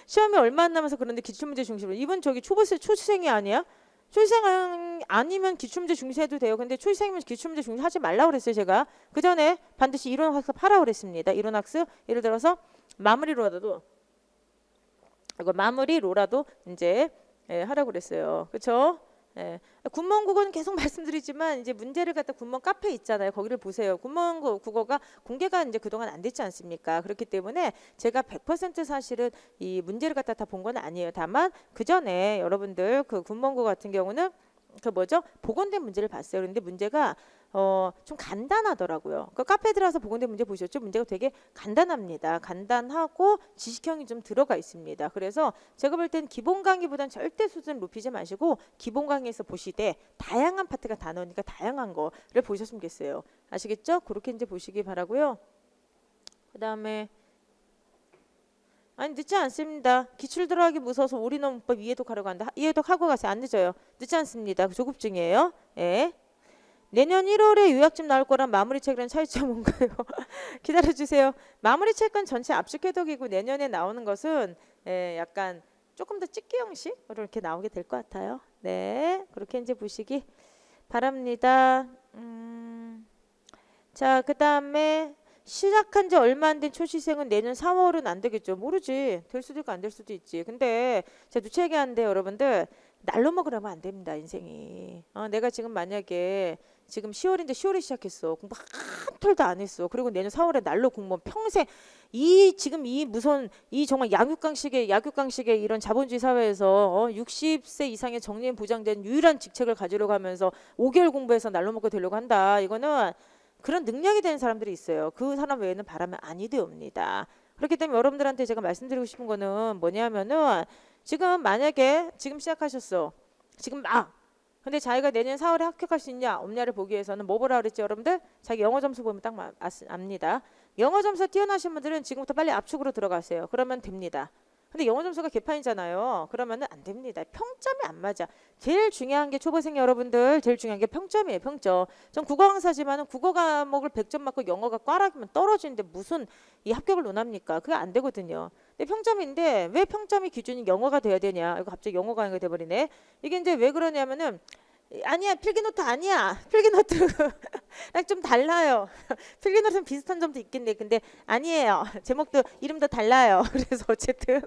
시험이 얼마 안 남아서 그런데 기출문제 중심으로 이분 저기 초시생이 아니야? 초시생 아니면 기출문제 중시해도 돼요. 근데 초시생이면 기출문제 중시하지 말라고 그랬어요. 제가 그 전에 반드시 이론학습 하라고 그랬습니다. 이론학습 예를 들어서 마무리로라도 이제 하라고 그랬어요. 그렇죠? 군문 국어는 계속 말씀드리지만 이제 문제를 갖다 군문 카페 있잖아요. 거기를 보세요. 군문 국어가 공개가 이제 그동안 안 됐지 않습니까? 그렇기 때문에 제가 100% 사실은 이 문제를 갖다 다 본 건 아니에요. 다만 그 전에 여러분들 그 군문 국어 같은 경우는 그 뭐죠? 복원된 문제를 봤어요. 그런데 문제가 좀 간단하더라고요. 그 카페 들어가서 복원된 문제 보셨죠? 문제가 되게 간단합니다. 간단하고 지식형이 좀 들어가 있습니다. 그래서 제가 볼 때는 기본 강의보다는 절대 수준 높이지 마시고 기본 강의에서 보시되 다양한 파트가 다 나오니까 다양한 거를 보셨으면 좋겠어요. 아시겠죠? 그렇게 이제 보시기 바라고요. 그 다음에 아니 늦지 않습니다. 기출 들어가기 무서워서 올인원문법 이해독하려고 한다. 이해독하고 가세요. 안 늦어요. 늦지 않습니다. 조급증이에요. 예. 내년 1월에 요약집 나올 거랑 마무리책이랑 차이점 뭔가요? 기다려주세요. 마무리책은 전체 압축해독이고 내년에 나오는 것은 약간 조금 더 찍기 형식으로 이렇게 나오게 될 것 같아요. 네, 그렇게 이제 보시기 바랍니다. 자, 그 다음에 시작한 지 얼마 안 된 초시생은 내년 4월은 안 되겠죠. 모르지. 될 수도 있고 안 될 수도 있지. 근데 제가 누차 얘기하는데 여러분들 날로 먹으라면 안 됩니다. 인생이. 내가 지금 만약에 지금 10월인데 10월에 시작했어. 공부 한 톨도 안 했어. 그리고 내년 4월에 날로 공부하면 평생 지금 이 무슨 이 정말 약육강식의 이런 자본주의 사회에서 60세 이상의 정년 보장된 유일한 직책을 가지려고 하면서 5개월 공부해서 날로 먹고 되려고 한다. 이거는 그런 능력이 되는 사람들이 있어요. 그 사람 외에는 바라면 아니 되옵니다. 그렇기 때문에 여러분들한테 제가 말씀드리고 싶은 거는 뭐냐면은 지금 만약에 지금 시작하셨어. 지금 막 근데 자기가 내년 4월에 합격할 수 있냐 없냐를 보기 위해서는 뭐 보라 그랬지 여러분들? 자기 영어 점수 보면 딱 압니다. 영어 점수 뛰어나신 분들은 지금부터 빨리 압축으로 들어가세요. 그러면 됩니다. 근데 영어 점수가 개판이잖아요. 그러면은 안 됩니다. 평점이 안 맞아. 제일 중요한 게 초보생 여러분들 제일 중요한 게 평점이에요. 평점. 전 국어 강사지만은 국어 과목을 100점 맞고 영어가 꽈락이면 떨어지는데 무슨 이 합격을 논합니까? 그게 안 되거든요. 근데 평점인데 왜 평점이 기준이 영어가 돼야 되냐? 이거 갑자기 영어 강의가 돼버리네. 이게 이제 왜 그러냐면은 아니야 필기노트 아니야 필기노트 좀 달라요. 필기노트는 비슷한 점도 있겠네. 근데 아니에요. 제목도 이름도 달라요. 그래서 어쨌든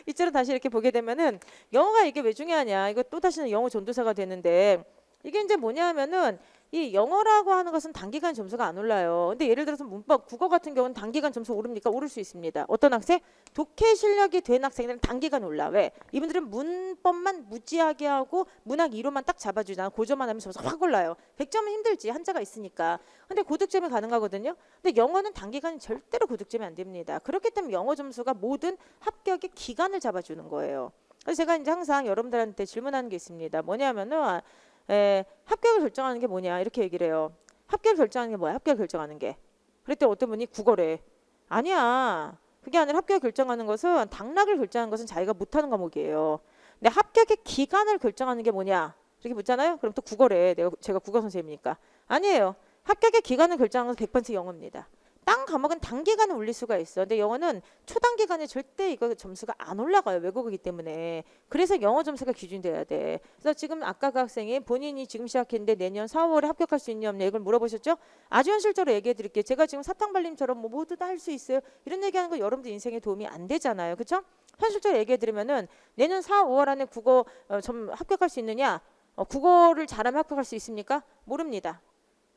이처럼 다시 이렇게 보게 되면은 영어가 이게 왜 중요하냐. 이거 또 다시는 영어 전도사가 되는데 이게 이제 뭐냐면은 이 영어라고 하는 것은 단기간 점수가 안 올라요. 근데 예를 들어서 문법, 국어 같은 경우는 단기간 점수 오릅니까? 오를 수 있습니다. 어떤 학생? 독해 실력이 된 학생들은 단기간 올라. 왜? 이분들은 문법만 무지하게 하고 문학 이론만 딱 잡아주잖아. 고점만 하면 점수가 확 올라요. 100점은 힘들지. 한자가 있으니까. 근데 고득점이 가능하거든요. 근데 영어는 단기간 절대로 고득점이 안 됩니다. 그렇기 때문에 영어 점수가 모든 합격의 기간을 잡아주는 거예요. 그래서 제가 이제 항상 여러분들한테 질문하는 게 있습니다. 뭐냐면은 합격을 결정하는 게 뭐냐 이렇게 얘기를 해요. 합격을 결정하는 게 뭐야? 합격을 결정하는 게. 그랬더니 어떤 분이 국어래. 아니야. 그게 아니라 합격을 결정하는 것은 당락을 결정하는 것은 자기가 못하는 과목이에요. 근데 합격의 기간을 결정하는 게 뭐냐? 이렇게 묻잖아요. 그럼 또 국어래. 제가 국어 선생님이니까. 아니에요. 합격의 기간을 결정하는 건 100% 영어입니다. 딴 과목은 단기간에 올릴 수가 있어. 근데 영어는 초단기간에 절대 이거 점수가 안 올라가요. 외국어이기 때문에. 그래서 영어 점수가 기준이 돼야 돼. 그래서 지금 아까 그 학생이 본인이 지금 시작했는데 내년 4월에 합격할 수 있냐 없냐 이걸 물어보셨죠? 아주 현실적으로 얘기해 드릴게요. 제가 지금 사탕발림처럼 뭐 모두 다 할 수 있어요. 이런 얘기하는 거 여러분들 인생에 도움이 안 되잖아요. 그렇죠? 현실적으로 얘기해 드리면은 내년 4, 5월 안에 국어 좀 합격할 수 있느냐? 국어를 잘하면 합격할 수 있습니까? 모릅니다.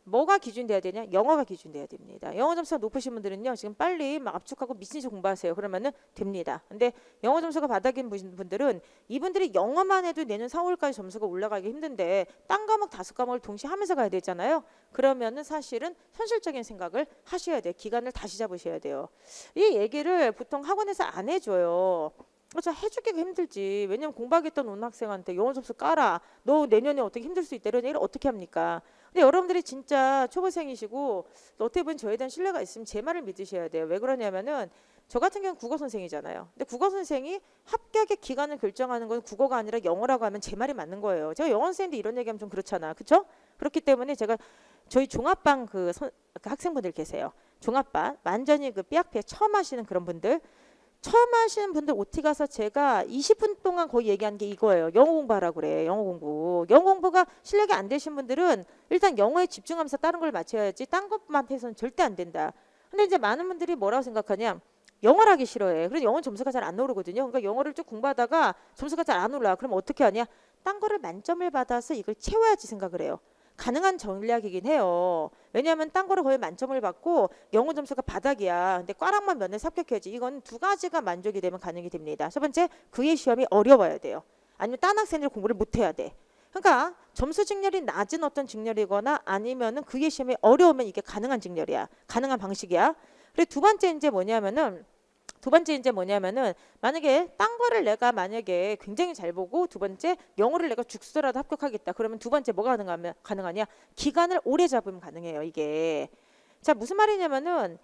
뭐가 기준돼야 되냐? 영어가 기준돼야 됩니다. 영어 점수가 높으신 분들은요. 지금 빨리 막 압축하고 미친 듯이 공부하세요. 그러면은 됩니다. 근데 영어 점수가 바닥인 분들은 이분들이 영어만 해도 내년 4월까지 점수가 올라가기 힘든데 딴 과목 5과목을 동시에 하면서 가야 되잖아요. 그러면은 사실은 현실적인 생각을 하셔야 돼요. 기간을 다시 잡으셔야 돼요. 이 얘기를 보통 학원에서 안 해줘요. 그렇죠. 해주기가 힘들지. 왜냐면 공부하겠다는 온 학생한테 영어 점수 깔아. 너 내년에 어떻게 힘들 수 있다. 이런 얘기를 어떻게 합니까? 근데 여러분들이 진짜 초보생이시고 어떻게 보면 저에 대한 신뢰가 있으면 제 말을 믿으셔야 돼요. 왜 그러냐면은 저 같은 경우는 국어 선생이잖아요. 근데 국어 선생이 합격의 기간을 결정하는 건 국어가 아니라 영어라고 하면 제 말이 맞는 거예요. 제가 영어 선생인데 이런 얘기하면 좀 그렇잖아. 그렇죠? 그렇기 때문에 제가 저희 종합반 그 학생분들 계세요. 종합반 완전히 그 삐약삐약 처음 하시는 그런 분들 처음 하시는 분들 OT 가서 제가 20분 동안 거의 얘기한 게 이거예요. 영어 공부하라고 그래. 영어 공부. 영어 공부가 실력이 안 되신 분들은 일단 영어에 집중하면서 다른 걸 맞춰야지 딴 것만 해서는 절대 안 된다. 근데 이제 많은 분들이 뭐라고 생각하냐. 영어를 하기 싫어해. 그래서 영어 점수가 잘 안 오르거든요. 그러니까 영어를 쭉 공부하다가 점수가 잘 안 올라. 그럼 어떻게 하냐. 딴 거를 만점을 받아서 이걸 채워야지 생각을 해요. 가능한 전략이긴 해요. 왜냐하면 딴 거를 거의 만점을 받고 영어 점수가 바닥이야. 근데 꽈락만 면에서 합격해야지. 이건 두 가지가 만족이 되면 가능이 됩니다. 첫 번째, 그의 시험이 어려워야 돼요. 아니면 딴 학생들 공부를 못해야 돼. 그러니까 점수 직렬이 낮은 어떤 직렬이거나 아니면은 그의 시험이 어려우면 이게 가능한 직렬이야. 가능한 방식이야. 그리고 두 번째 이제 뭐냐면은 만약에 딴 거를 내가 만약에 굉장히 잘 보고 두 번째 영어를 내가 죽서라도 합격하겠다. 그러면 두 번째 뭐가 가능하냐? 기간을 오래 잡으면 가능해요. 이게. 자, 무슨 말이냐면은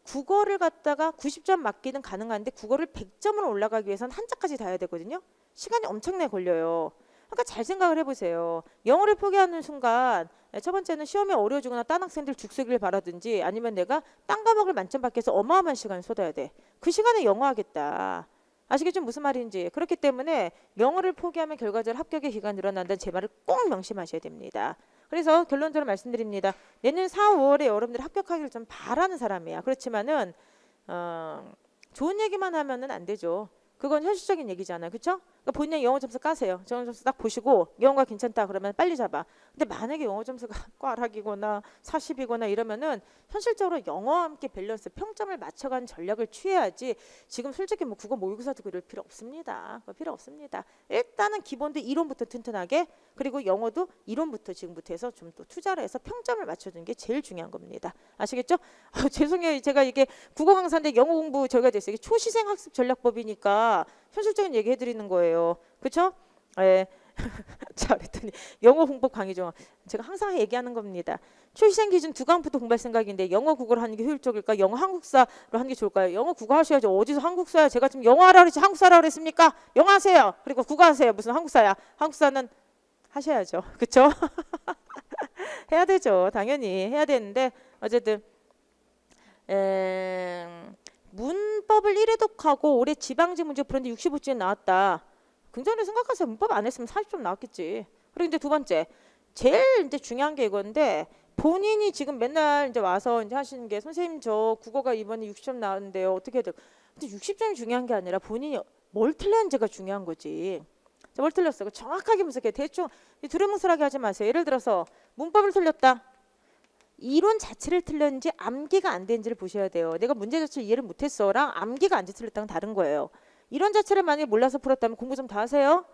국어를 갖다가 90점 맞기는 가능한데 국어를 100점으로 올라가기 위해서는 한자까지 다 해야 되거든요. 시간이 엄청나게 걸려요. 그러니까 잘 생각을 해보세요. 영어를 포기하는 순간 첫 번째는 시험이 어려워지거나 딴 학생들 죽쓰기를 바라든지 아니면 내가 딴 과목을 만점 받기 위해서 어마어마한 시간을 쏟아야 돼. 그 시간에 영어 하겠다. 아시겠죠? 무슨 말인지. 그렇기 때문에 영어를 포기하면 결과적으로 합격의 기간이 늘어난다는 제 말을 꼭 명심하셔야 됩니다. 그래서 결론적으로 말씀드립니다. 내년 4, 5월에 여러분들이 합격하기를 좀 바라는 사람이야. 그렇지만은 좋은 얘기만 하면은 안 되죠. 그건 현실적인 얘기잖아요. 그렇죠? 그러니까 본인의 영어 점수 까세요. 영어 점수 딱 보시고 영어가 괜찮다 그러면 빨리 잡아. 근데 만약에 영어 점수가 꽈락이거나 40이거나 이러면은 현실적으로 영어와 함께 밸런스 평점을 맞춰가는 전략을 취해야지 지금 솔직히 뭐 국어 모의고사도 그럴 필요 없습니다. 필요 없습니다. 일단은 기본도 이론부터 튼튼하게 그리고 영어도 이론부터 지금부터 해서 좀 또 투자를 해서 평점을 맞춰주는 게 제일 중요한 겁니다. 아시겠죠? 죄송해요. 제가 이게 국어 강사인데 영어 공부 저희가 됐어요. 이게 초시생 학습 전략법이니까 현실적인 얘기 해드리는 거예요. 그렇죠? 예. 자, 그랬더니 영어 공법 강의 중 제가 항상 얘기하는 겁니다. 초시생 기준 두 과목부터 공부할 생각인데 영어 국어를 하는 게 효율적일까? 영어 한국사로 하는 게 좋을까요? 영어 국어 하셔야죠. 어디서 한국사야? 제가 지금 영어 하라 그랬지 한국사 하라 그랬습니까? 영어 하세요. 그리고 국어 하세요. 무슨 한국사야? 한국사는 하셔야죠. 그렇죠? 해야 되죠. 당연히 해야 되는데 어쨌든 문법을 1회 독하고 올해 지방직 문제 풀었는데 65점 나왔다. 굉장히 생각하세요. 문법 안 했으면 40점 나왔겠지. 그리고 이제 두 번째, 제일 이제 중요한 게 이건데 본인이 지금 맨날 이제 와서 이제 하시는 게 선생님 저 국어가 이번에 60점 나왔는데요. 어떻게 해야 돼요? 근데 60점이 중요한 게 아니라 본인이 뭘 틀렸는지가 중요한 거지. 뭘 틀렸어? 정확하게 분석해. 대충 두루뭉술하게 하지 마세요. 예를 들어서 문법을 틀렸다. 이론 자체를 틀렸는지 암기가 안 된지를 보셔야 돼요. 내가 문제 자체를 이해를 못했어랑 암기가 안 돼 틀렸다는 다른 거예요. 이론 자체를 만약에 몰라서 풀었다면 공부 좀 더 하세요.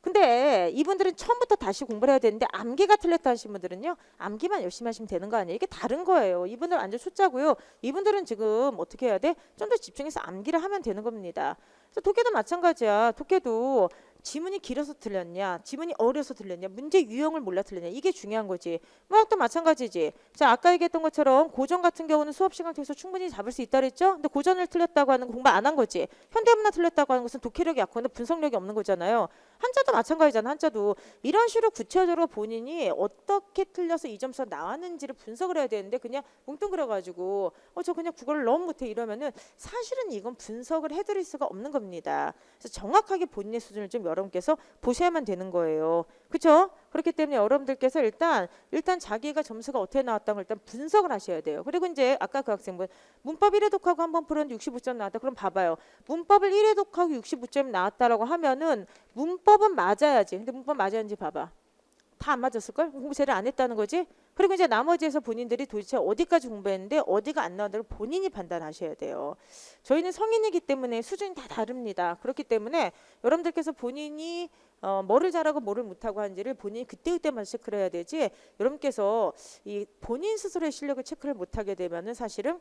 근데 이분들은 처음부터 다시 공부를 해야 되는데 암기가 틀렸다 하신 분들은요. 암기만 열심히 하시면 되는 거 아니에요. 이게 다른 거예요. 이분들 완전 초짜고요. 이분들은 지금 어떻게 해야 돼? 좀 더 집중해서 암기를 하면 되는 겁니다. 그래서 독해도 마찬가지야. 독해도 지문이 길어서 틀렸냐, 지문이 어려서 틀렸냐, 문제 유형을 몰라 틀렸냐, 이게 중요한 거지. 문학도 마찬가지지. 자, 아까 얘기했던 것처럼 고전 같은 경우는 수업 시간 통해서 충분히 잡을 수 있다 그랬죠? 근데 고전을 틀렸다고 하는 거 공부 안 한 거지. 현대문학 틀렸다고 하는 것은 독해력이 약하고 분석력이 없는 거잖아요. 한자도 마찬가지잖아. 한자도 이런 식으로 구체적으로 본인이 어떻게 틀려서 이 점수가 나왔는지를 분석을 해야 되는데 그냥 뭉뚱그려가지고 저 그냥 국어를 너무 못해 이러면은 사실은 이건 분석을 해드릴 수가 없는 겁니다. 그래서 정확하게 본인의 수준을 좀 여러분께서 보셔야만 되는 거예요. 그렇죠? 그렇기 때문에 여러분들께서 일단 자기가 점수가 어떻게 나왔다는 걸 일단 분석을 하셔야 돼요. 그리고 이제 아까 그 학생분 문법 1회 독하고 한번 풀었는데 65점 나왔다. 그럼 봐봐요. 문법을 1회 독하고 65점 나왔다라고 하면은 문법은 맞아야지. 근데 문법 맞았는지 봐봐. 다 안 맞았을걸? 공부 제대로 안 했다는 거지? 그리고 이제 나머지에서 본인들이 도대체 어디까지 공부했는데 어디가 안 나왔는지 본인이 판단하셔야 돼요. 저희는 성인이기 때문에 수준이 다 다릅니다. 그렇기 때문에 여러분들께서 본인이 뭐를 잘하고 뭐를 못하고 하는지를 본인이 그때그때만 체크를 해야 되지 여러분께서 이 본인 스스로의 실력을 체크를 못하게 되면은 사실은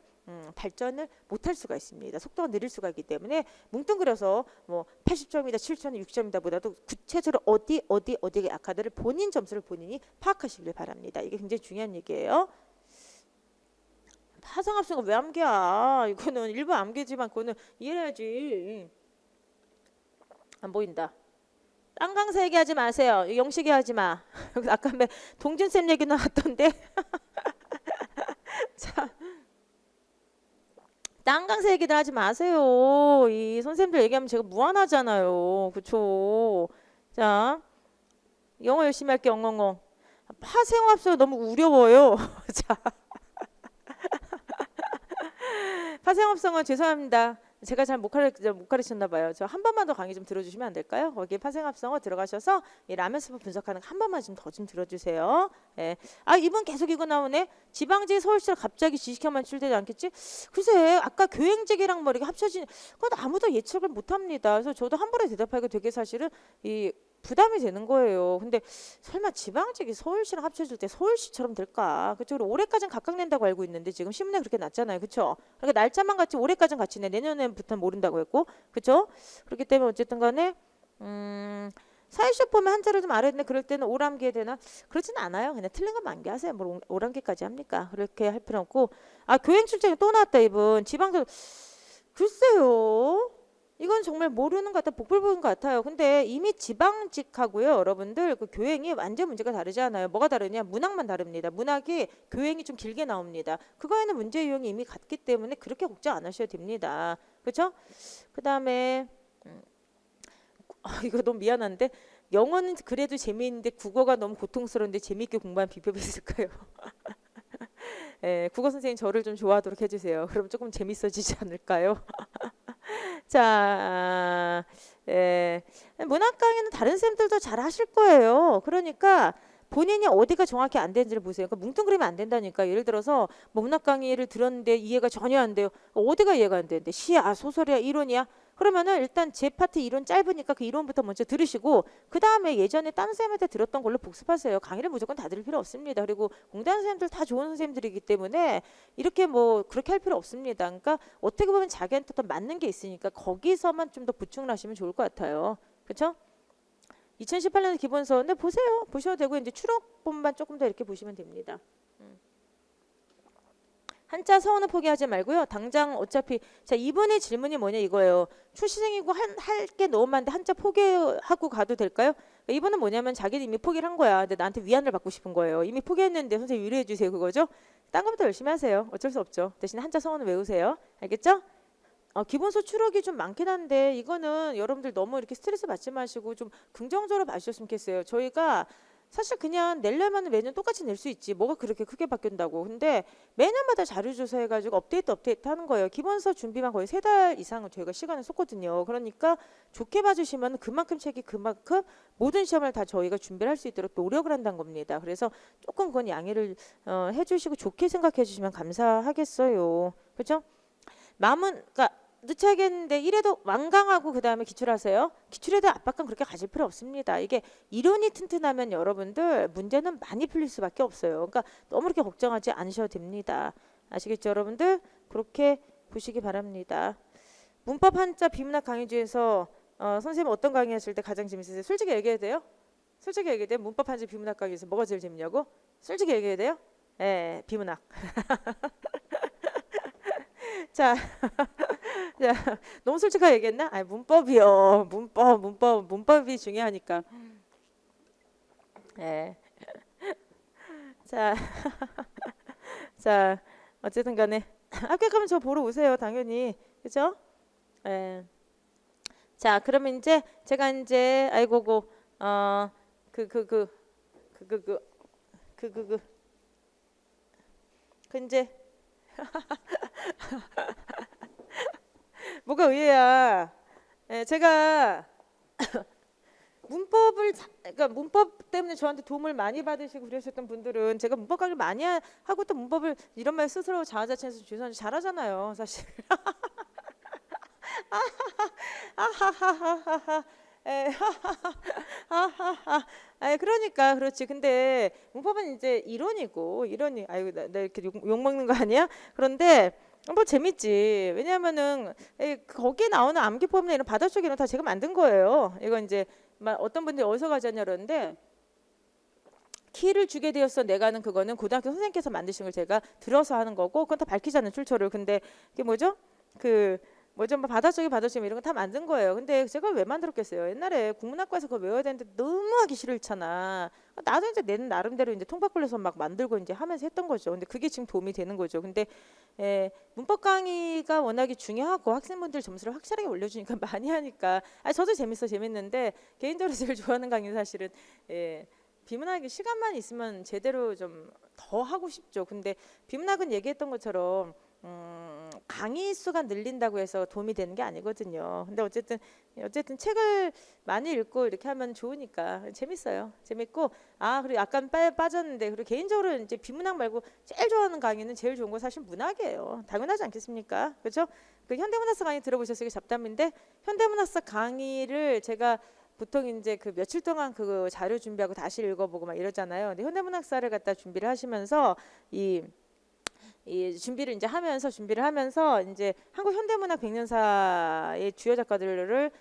발전을 못할 수가 있습니다. 속도가 느릴 수가 있기 때문에 뭉뚱그려서 뭐 80점이다 7점 6점이다 보다도 구체적으로 어디가 약하다를 본인 점수를 본인이 파악하시길 바랍니다. 이게 굉장히 중요한 얘기예요. 파생합성은 왜 암기야? 이거는 일부 암기지만 그거는 이해해야지. 안 보인다. 딴 강사 얘기하지 마세요. 영식이 하지 마. 아까 동준쌤 얘기 나왔던데. 자, 딴 강사 얘기들 하지 마세요. 이 선생님들 얘기하면 제가 무안하잖아요. 그쵸? 자, 영어 열심히 할게. 엉엉엉. 파생합성 너무 우려워요. 자, 파생합성은 죄송합니다. 제가 잘 못 가르쳤나 봐요. 저 한 번만 더 강의 좀 들어주시면 안 될까요? 거기에 파생합성어 들어가셔서 이 라면 스프 분석하는 거 한 번만 좀 더 좀 들어주세요. 예. 아 이분 계속 이거 나오네. 지방지 서울시를 갑자기 지식형만 출되지 않겠지? 글쎄 아까 교행직이랑 뭐 이렇게 합쳐진 그건 아무도 예측을 못합니다. 그래서 저도 한 번에 대답하기가 되게 사실은 이 부담이 되는 거예요. 근데 설마 지방직이 서울시랑 합쳐질 때 서울시처럼 될까? 그쪽으로 올해까지는 각각 낸다고 알고 있는데 지금 신문에 그렇게 났잖아요. 그렇죠? 그러니까 날짜만 같이 올해까지는 같이 내. 내년에부터는 모른다고 했고. 그렇죠? 그렇기 때문에 어쨌든 간에 사회시험 보면 한자를 좀 알아야 되는데 그럴 때는 오람기에 되나? 그렇지는 않아요. 그냥 틀린 거 만기하세요. 뭐 오람기까지 합니까? 그렇게 할 필요 없고. 아 교행 출장이 또 나왔다 이분. 지방도 글쎄요. 이건 정말 모르는 것 같아. 복불 보는 것 같아요. 근데 이미 지방직하고요. 여러분들 그 교행이 완전 문제가 다르지 않아요. 뭐가 다르냐? 문학만 다릅니다. 문학이 교행이 좀 길게 나옵니다. 그거에는 문제 유형이 이미 같기 때문에 그렇게 걱정 안 하셔도 됩니다. 그렇죠? 그 다음에 이거 너무 미안한데 영어는 그래도 재미있는데 국어가 너무 고통스러운데 재미있게 공부한 비법이 있을까요? 예, 국어 선생님 저를 좀 좋아하도록 해주세요. 그럼 조금 재밌어지지 않을까요? 자, 예. 문학 강의는 다른 쌤들도 잘 하실 거예요. 그러니까 본인이 어디가 정확히 안 되는지를 보세요. 그러니까 뭉뚱그리면 안 된다니까. 예를 들어서 뭐 문학 강의를 들었는데 이해가 전혀 안 돼요. 어디가 이해가 안 되는데 시야, 소설이야, 이론이야? 그러면은 일단 제 파트 이론 짧으니까 그 이론부터 먼저 들으시고 그 다음에 예전에 다른 선생님한테 들었던 걸로 복습하세요. 강의를 무조건 다 들을 필요 없습니다. 그리고 공대하는 선생님들 다 좋은 선생님들이기 때문에 이렇게 뭐 그렇게 할 필요 없습니다. 그러니까 어떻게 보면 자기한테 더 맞는 게 있으니까 거기서만 좀 더 보충을 하시면 좋을 것 같아요. 그렇죠? 2018년 기본서는 보세요. 보셔도 되고 이제 추록본만 조금 더 이렇게 보시면 됩니다. 한자 서원은 포기하지 말고요. 당장 어차피 자 이번에 질문이 뭐냐 이거예요. 출시생이고 할 게 너무 많은데 한자 포기하고 가도 될까요? 이번은 뭐냐면 자기는 이미 포기를 한 거야. 근데 나한테 위안을 받고 싶은 거예요. 이미 포기했는데 선생님 위로해 주세요. 그거죠? 딴 것부터 열심히 하세요. 어쩔 수 없죠. 대신 한자 서원은 외우세요. 알겠죠? 기본서 추록이 좀 많긴 한데 이거는 여러분들 너무 이렇게 스트레스 받지 마시고 좀 긍정적으로 봐주셨으면 좋겠어요. 저희가 사실 그냥 내려면 매년 똑같이 낼 수 있지 뭐가 그렇게 크게 바뀐다고. 근데 매년마다 자료 조사해가지고 업데이트 하는 거예요. 기본서 준비만 거의 3달 이상은 저희가 시간을 쏟거든요. 그러니까 좋게 봐주시면 그만큼 책이 그만큼 모든 시험을 다 저희가 준비를 할 수 있도록 노력을 한다는 겁니다. 그래서 조금 그건 양해를 해주시고 좋게 생각해 주시면 감사하겠어요. 그렇죠? 마음은 그러니까 늦게 하겠는데 1회도 완강하고 그 다음에 기출하세요. 기출에도 압박감 그렇게 가질 필요 없습니다. 이게 이론이 튼튼하면 여러분들 문제는 많이 풀릴 수밖에 없어요. 그러니까 너무 그렇게 걱정하지 않으셔도 됩니다. 아시겠죠 여러분들? 그렇게 보시기 바랍니다. 문법 한자 비문학 강의 중에서 선생님 어떤 강의 하실 때 가장 재밌으세요? 솔직히 얘기해도 돼요? 솔직히 얘기해도 돼요? 문법 한지 비문학 강의에서 뭐가 제일 재밌냐고? 솔직히 얘기해도 돼요? 예, 비문학. 자, 자, 너무 솔직하게 얘기했나? 아니, 문법이요. 문법이 중요하니까. 예. 자, 자, 어쨌든 간에 합격하면 저 보러 오세요. 당연히. 그죠? 예. 자, 그러면 이제 제가 이제 아이고고 그 이제 뭐가 의외야. 예, 제가 그러니까 문법 때문에 저한테 도움을 많이 받으시고 그러셨던 분들은 제가 문법 강의를 많이 하고 또 문법을 이런 말 스스로 자아자찬해서 죄송한데 잘하잖아요, 사실. 아하하하하하. 에, 하하하. 아, 그러니까 그렇지. 근데 문법은 이제 이론이. 아이고 나 이렇게 욕 먹는 거 아니야? 그런데 뭐 재밌지. 왜냐하면은 거기에 나오는 암기법이나 이런 바닷속 이런 다 제가 만든 거예요. 이거 이제 막 어떤 분들이 어디서 가져왔냐 그러는데 키를 주게 되었어. 내가 하는 그거는 고등학교 선생님께서 만드신 걸 제가 들어서 하는 거고 그건 다 밝히지 않는 출처를. 근데 그게 뭐죠? 그 뭐죠? 뭐 바닷속에 이런 거 다 만든 거예요. 근데 제가 왜 만들었겠어요? 옛날에 국문학과에서 그거 외워야 되는데 너무 하기 싫잖아. 나도 이제 내 나름대로 이제 통바꾸려서 막 만들고 이제 하면서 했던 거죠. 근데 그게 지금 도움이 되는 거죠. 근데 문법 강의가 워낙에 중요하고 학생분들 점수를 확실하게 올려주니까 많이 하니까 저도 재밌는데 개인적으로 제일 좋아하는 강의는 사실은 비문학이 시간만 있으면 제대로 좀 더 하고 싶죠. 근데 비문학은 얘기했던 것처럼 강의 수가 늘린다고 해서 도움이 되는 게 아니거든요. 근데 어쨌든 책을 많이 읽고 이렇게 하면 좋으니까 재밌어요. 재밌고 그리고 약간 빠졌는데 그리고 개인적으로 이제 비문학 말고 제일 좋아하는 강의는 제일 좋은 건 사실 문학이에요. 당연하지 않겠습니까? 그렇죠? 그 현대문학사 강의 들어보셨어요? 잡담인데 현대문학사 강의를 제가 보통 이제 그 며칠 동안 그 자료 준비하고 다시 읽어보고 막 이러잖아요. 근데 현대문학사를 갖다 준비를 하시면서 이 준비를 하면서 이제 한국 현대문학 백년사의 주요 작가들을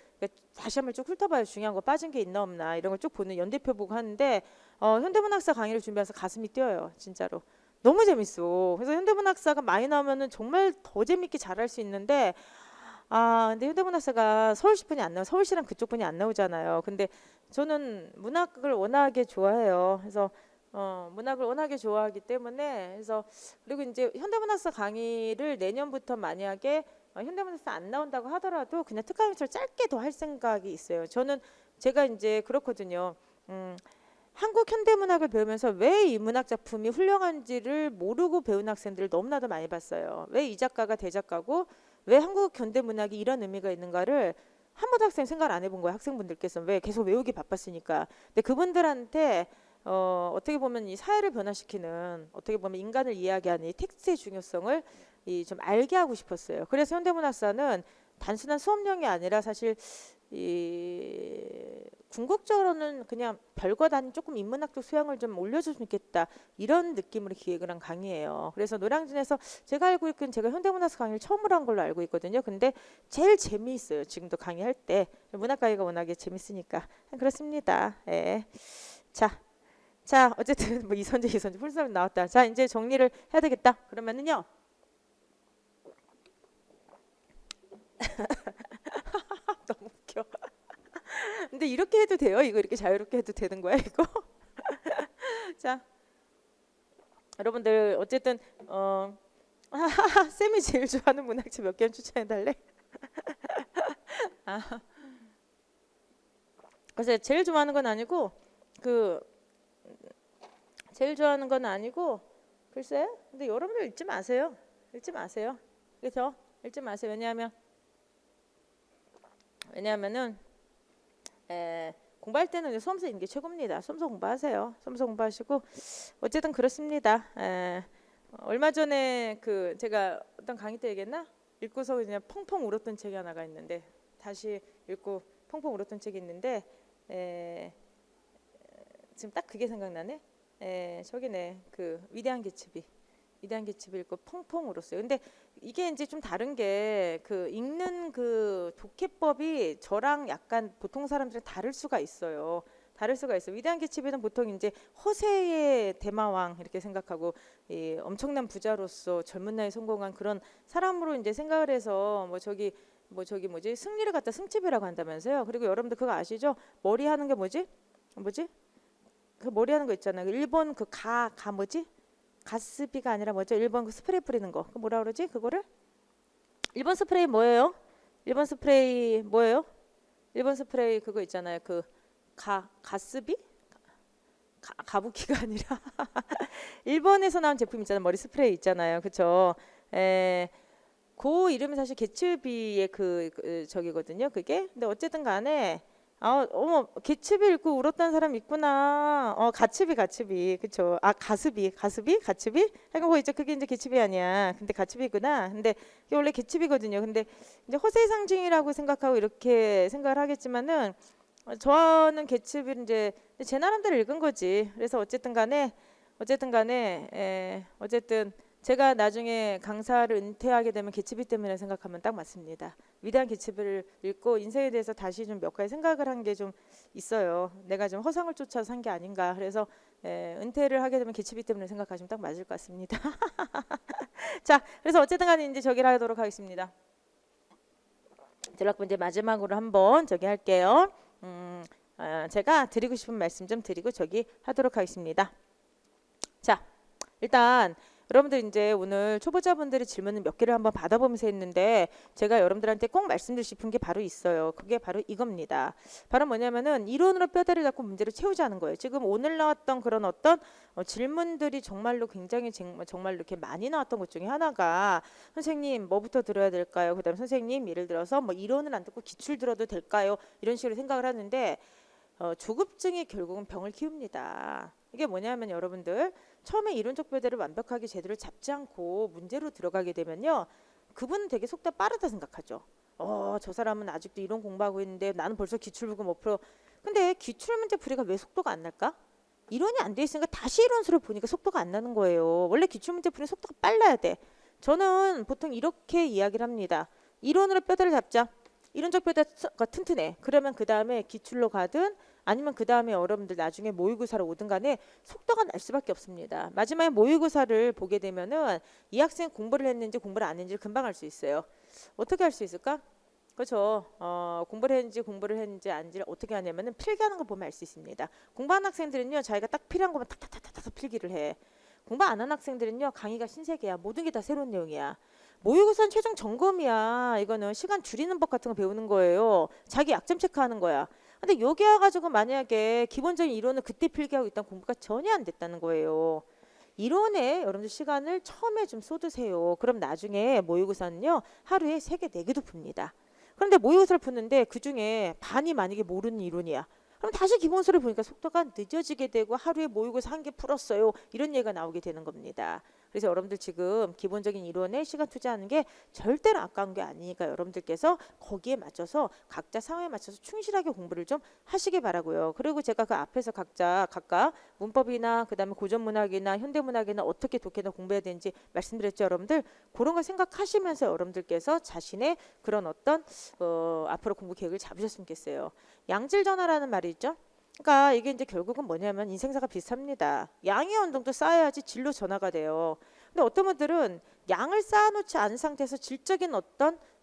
다시 한번 쭉 훑어봐요. 중요한 거 빠진 게 있나 없나 이런 걸 쭉 보는 연대표 보고 하는데 현대문학사 강의를 준비해서 가슴이 뛰어요. 진짜로. 너무 재밌어. 그래서 현대문학사가 많이 나오면은 정말 더 재밌게 잘할 수 있는데 근데 현대문학사가 서울시 분이 안 나와. 서울시랑 그쪽 분이 안 나오잖아요. 근데 저는 문학을 워낙에 좋아해요. 그래서 문학을 워낙에 좋아하기 때문에 그래서 그리고 이제 현대문학사 강의를 내년부터 만약에 현대문학사 안 나온다고 하더라도 그냥 특강처럼 짧게 더 할 생각이 있어요. 제가 이제 그렇거든요. 한국 현대문학을 배우면서 왜 이 문학 작품이 훌륭한지를 모르고 배운 학생들을 너무나도 많이 봤어요. 왜 이 작가가 대작가고 왜 한국 현대문학이 이런 의미가 있는가를 한 번도 학생 생각을 안 해본 거예요. 학생분들께서 왜 계속 외우기 바빴으니까. 근데 그분들한테 어떻게 보면 이 사회를 변화시키는 어떻게 보면 인간을 이야기하는 이 텍스트의 중요성을 좀 알게 하고 싶었어요. 그래서 현대문학사는 단순한 수업용이 아니라 사실 이 궁극적으로는 그냥 별것 아닌 조금 인문학적 소양을 좀 올려줬으면 좋겠다 이런 느낌으로 기획을 한 강의예요. 그래서 노량진에서 제가 알고 있기는 제가 현대문학사 강의를 처음으로 한 걸로 알고 있거든요. 근데 제일 재미있어요. 지금도 강의할 때 문학 강의가 워낙에 재밌으니까 그렇습니다. 예. 자 어쨌든 뭐 이선재 풀스톱 나왔다. 자 이제 정리를 해야 되겠다. 그러면은요. 너무 웃겨. 근데 이렇게 해도 돼요? 이거 이렇게 자유롭게 해도 되는 거야 이거? 자 여러분들 어쨌든 쌤이 제일 좋아하는 문학책 몇 개만 추천해 달래? 그래서 제일 좋아하는 건 아니고 글쎄 근데 여러분들 읽지 마세요. 그렇죠? 읽지 마세요. 왜냐하면은 공부할 때는 수험서 읽는 게 최고입니다. 수험서 공부하세요. 수험서 공부하시고 어쨌든 그렇습니다. 얼마 전에 제가 어떤 강의 때 얘기했나? 읽고서 그냥 펑펑 울었던 책이 하나가 있는데 다시 읽고 펑펑 울었던 책이 있는데 지금 딱 그게 생각나네. 저기네 위대한 개츠비 읽고 펑펑 울었어요. 근데 이게 이제 좀 다른 게 그 읽는 그 독해법이 저랑 약간 보통 사람들은 다를 수가 있어요. 다를 수가 있어요. 위대한 개츠비는 보통 이제 허세의 대마왕 이렇게 생각하고 이 엄청난 부자로서 젊은 나이에 성공한 그런 사람으로 이제 생각을 해서 뭐 저기 뭐지 승리를 갖다 승집이라고 한다면서요. 그리고 여러분들 그거 아시죠? 머리 하는 게 뭐지? 그 머리 하는 거 있잖아요. 일본 그 뭐지? 가스비가 아니라 뭐죠? 일본 그 스프레이 뿌리는 거. 그 뭐라 그러지? 그거를? 일본 스프레이 뭐예요? 일본 스프레이 뭐예요? 일본 스프레이 그거 있잖아요. 그 가스비? 가부키가 아니라 일본에서 나온 제품 있잖아요. 머리 스프레이 있잖아요. 그쵸? 그 이름이 사실 개츠비의 저기거든요. 그게. 근데 어쨌든 간에 어머 개츠비 읽고 울었다는 사람 있구나. 가츠비 그쵸. 가츠비 하여간 그거 있죠. 그게 이제 개츠비 아니야. 근데 가츠비구나. 근데 이게 원래 개츠비거든요. 근데 이제 허세의 상징이라고 생각하고 이렇게 생각을 하겠지만은 저는 개츠비를 이제 제 나름대로 읽은 거지. 그래서 어쨌든 간에 어쨌든 제가 나중에 강사를 은퇴하게 되면 개츠비 때문에 생각하면 딱 맞습니다. 위대한 개츠비를 읽고 인생에 대해서 다시 좀 몇 가지 생각을 한 게 좀 있어요. 내가 좀 허상을 쫓아서 산 게 아닌가. 그래서 은퇴를 하게 되면 개츠비 때문에 생각하시면 딱 맞을 것 같습니다. 자, 그래서 어쨌든 간에 이제 저기를 하도록 하겠습니다. 들어가고 이제 마지막으로 한번 저기 할게요. 제가 드리고 싶은 말씀 좀 드리고 저기 하도록 하겠습니다. 자, 일단 여러분들 이제 오늘 초보자분들의 질문을 몇 개를 한번 받아보면서 했는데 제가 여러분들한테 꼭 말씀드리고 싶은 게 바로 있어요. 그게 바로 이겁니다. 바로 뭐냐면은 이론으로 뼈다귀를 잡고 문제를 채우자는 거예요. 지금 오늘 나왔던 그런 어떤 질문들이 정말로 굉장히 정말 이렇게 많이 나왔던 것 중에 하나가 선생님 뭐부터 들어야 될까요? 그다음 선생님 예를 들어서 뭐 이론을 안 듣고 기출 들어도 될까요? 이런 식으로 생각을 하는데 조급증이 결국은 병을 키웁니다. 이게 뭐냐면 여러분들 처음에 이론적 뼈대를 완벽하게 제대로 잡지 않고 문제로 들어가게 되면요. 그분은 되게 속도가 빠르다 생각하죠. 저 사람은 아직도 이론 공부하고 있는데 나는 벌써 기출부고 뭐 풀어. 근데 기출문제 풀이가 왜 속도가 안 날까? 이론이 안 돼 있으니까 다시 이론수를 보니까 속도가 안 나는 거예요. 원래 기출문제 풀이는 속도가 빨라야 돼. 저는 보통 이렇게 이야기를 합니다. 이론으로 뼈대를 잡자. 이론적 뼈대가 튼튼해. 그러면 그 다음에 기출로 가든 아니면 그 다음에 여러분들 나중에 모의고사로 오든 간에 속도가 날 수밖에 없습니다. 마지막에 모의고사를 보게 되면은 이 학생 공부를 했는지 공부를 안 했는지 금방 알 수 있어요. 어떻게 할 수 있을까? 그렇죠. 공부를 했는지 아닌지를 어떻게 하냐면은 필기하는 거 보면 알 수 있습니다. 공부하는 학생들은요, 자기가 딱 필요한 것만 탁탁탁탁 필기를 해. 공부 안 하는 학생들은요, 강의가 신세계야. 모든 게 다 새로운 내용이야. 모의고사는 최종 점검이야. 이거는 시간 줄이는 법 같은 거 배우는 거예요. 자기 약점 체크하는 거야. 근데 여기 와가지고 만약에 기본적인 이론을 그때 필기하고 있다면 공부가 전혀 안 됐다는 거예요. 이론에 여러분들 시간을 처음에 좀 쏟으세요. 그럼 나중에 모의고사는요. 하루에 3개, 4개도 풉니다. 그런데 모의고사를 푸는데 그중에 반이 만약에 모르는 이론이야. 그럼 다시 기본서를 보니까 속도가 늦어지게 되고 하루에 모의고사 1개 풀었어요. 이런 얘기가 나오게 되는 겁니다. 그래서 여러분들 지금 기본적인 이론에 시간 투자하는 게 절대로 아까운 게 아니니까 여러분들께서 거기에 맞춰서 각자 상황에 맞춰서 충실하게 공부를 좀 하시기 바라고요. 그리고 제가 그 앞에서 각각 문법이나 그다음에 고전문학이나 현대문학이나 어떻게 독해나 공부해야 되는지 말씀드렸죠. 여러분들 그런 걸 생각하시면서 여러분들께서 자신의 그런 어떤 앞으로 공부 계획을 잡으셨으면 좋겠어요. 양질전화라는 말이 있죠. 그러니까 이게 이제 결국은 뭐냐면 인생사가 비슷합니다. 양의 어느 정도 쌓여야지 질로 전화가 돼요. 근데 어떤 분들은 양을 쌓아놓지 않은 상태에서 질적인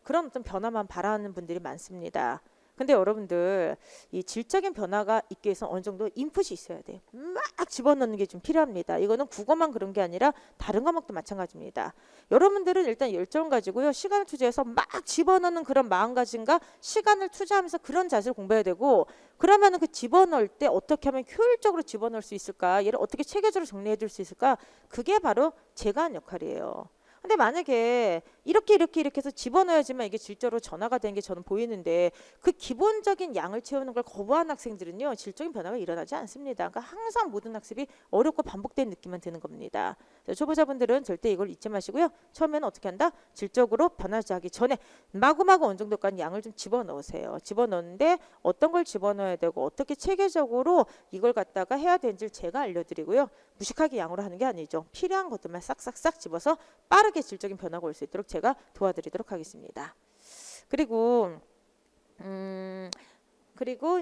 그런 어떤 변화만 바라는 분들이 많습니다. 근데 여러분들 이 질적인 변화가 있기 위해서 어느 정도 인풋이 있어야 돼요. 막 집어넣는 게 좀 필요합니다. 이거는 국어만 그런 게 아니라 다른 과목도 마찬가지입니다. 여러분들은 일단 열정 가지고요. 시간을 투자해서 막 집어넣는 그런 마음가짐과 시간을 투자하면서 그런 자세를 공부해야 되고 그러면은 그 집어넣을 때 어떻게 하면 효율적으로 집어넣을 수 있을까? 얘를 어떻게 체계적으로 정리해 줄 수 있을까? 그게 바로 제가 한 역할이에요. 근데 만약에 이렇게 해서 집어넣어야지만 이게 질적으로 전화가 되는 게 저는 보이는데 그 기본적인 양을 채우는 걸 거부한 학생들은요 질적인 변화가 일어나지 않습니다. 그러니까 항상 모든 학습이 어렵고 반복된 느낌만 드는 겁니다. 초보자분들은 절대 이걸 잊지 마시고요. 처음에는 어떻게 한다? 질적으로 변하지 하기 전에 마구마구 어느 정도까지 양을 좀 집어넣으세요. 집어넣는데 어떤 걸 집어넣어야 되고 어떻게 체계적으로 이걸 갖다가 해야 되는지를 제가 알려드리고요. 무식하게 양으로 하는 게 아니죠. 필요한 것들만 싹싹싹 집어서 빠르게 빠르게 질적인 변화가 올 수 있도록 제가 도와드리도록 하겠습니다. 그리고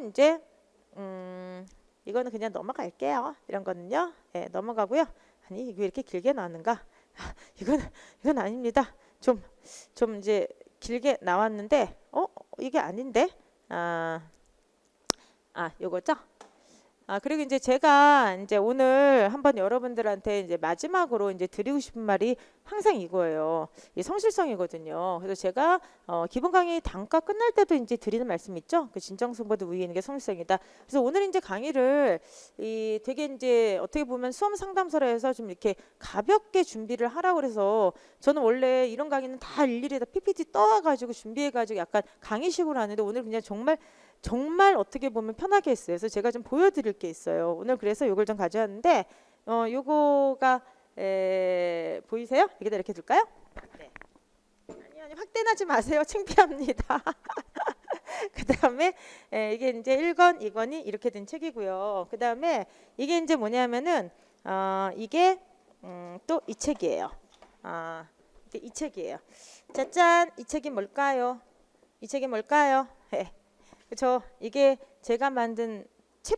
이제 이거는 그냥 넘어갈게요. 이런 거는요. 예, 넘어가고요. 아니 이게 왜 이렇게 길게 나왔는가? 이건 아닙니다. 좀 이제 길게 나왔는데 이게 아닌데 요거죠? 그리고 이제 제가 이제 오늘 한번 여러분들한테 이제 마지막으로 이제 드리고 싶은 말이 항상 이거예요. 이 성실성이거든요. 그래서 제가 기본 강의 단가 끝날 때도 이제 드리는 말씀 있죠. 그 진정성보다 위에 있는 게 성실성이다. 그래서 오늘 이제 강의를 되게 이제 어떻게 보면 수험 상담소라 해서 좀 이렇게 가볍게 준비를 하라고 그래서 저는 원래 이런 강의는 다 일일이 다 PPT 떠와가지고 준비해가지고 약간 강의식으로 하는데 오늘 그냥 정말 어떻게 보면 편하게 했어요. 그래서 제가 좀 보여드릴 게 있어요. 오늘 그래서 이걸 좀 가져왔는데 요거가 보이세요? 여기다 이렇게 둘까요? 네. 아니 확대하지 마세요. 창피합니다. 그 다음에 이게 이제 1권, 2권이 이렇게 된 책이고요. 그 다음에 이게 이제 뭐냐면은 이게 또 이 책이에요. 이 책이에요. 짜잔, 이 책이 뭘까요? 이 책이 뭘까요? 그렇죠. 이게 제가 만든 첫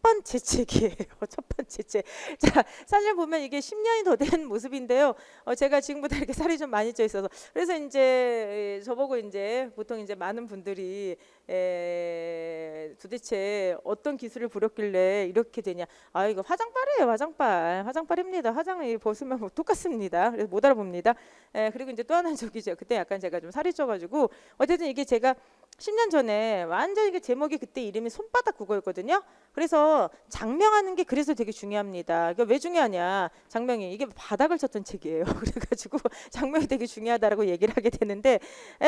번째 책이에요. 첫 번째 책. 자, 사실 보면 이게 10년이 더 된 모습인데요. 제가 지금보다 이렇게 살이 좀 많이 쪄 있어서 그래서 이제 저보고 이제 보통 이제 많은 분들이 도대체 어떤 기술을 부렸길래 이렇게 되냐. 이거 화장빨이에요. 화장빨입니다. 화장을 벗으면 뭐 똑같습니다. 그래서 못 알아봅니다. 그리고 이제 또 하나는 저기죠. 그때 약간 제가 좀 살이 쪄가지고 어쨌든 이게 제가 10년 전에 완전 이게 제목이 그때 이름이 손바닥 국어였거든요. 그래서 장명하는 게 그래서 되게 중요합니다. 그러니까 왜 중요하냐? 장명이 이게 바닥을 쳤던 책이에요. 그래가지고 장명이 되게 중요하다라고 얘기를 하게 되는데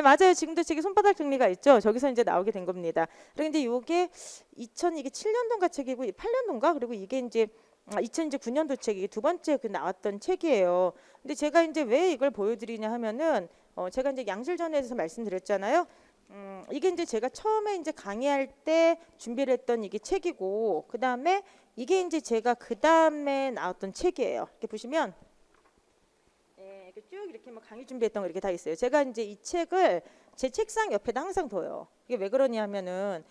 맞아요. 지금도 책에 손바닥 정리가 있죠. 저기서 이제 나오게 된 겁니다. 그리고 이제 이게 2007년도인가 책이고 8년도인가 그리고 이게 이제 2009년도 책이 두 번째 그 나왔던 책이에요. 근데 제가 이제 왜 이걸 보여드리냐 하면은 제가 이제 양질전에서 말씀드렸잖아요. 이게 이제 제가 처음에 이제 강의할 때 준비를 했던 이게 책이고 그 다음에 이게 이제 제가 그 다음에 나왔던 책이에요. 이렇게 보시면 이렇게 쭉 이렇게 뭐 강의 준비했던 거 이렇게 다 있어요. 제가 이제 이 책을 제 책상 옆에다 항상 둬요. 이게 왜 그러냐면은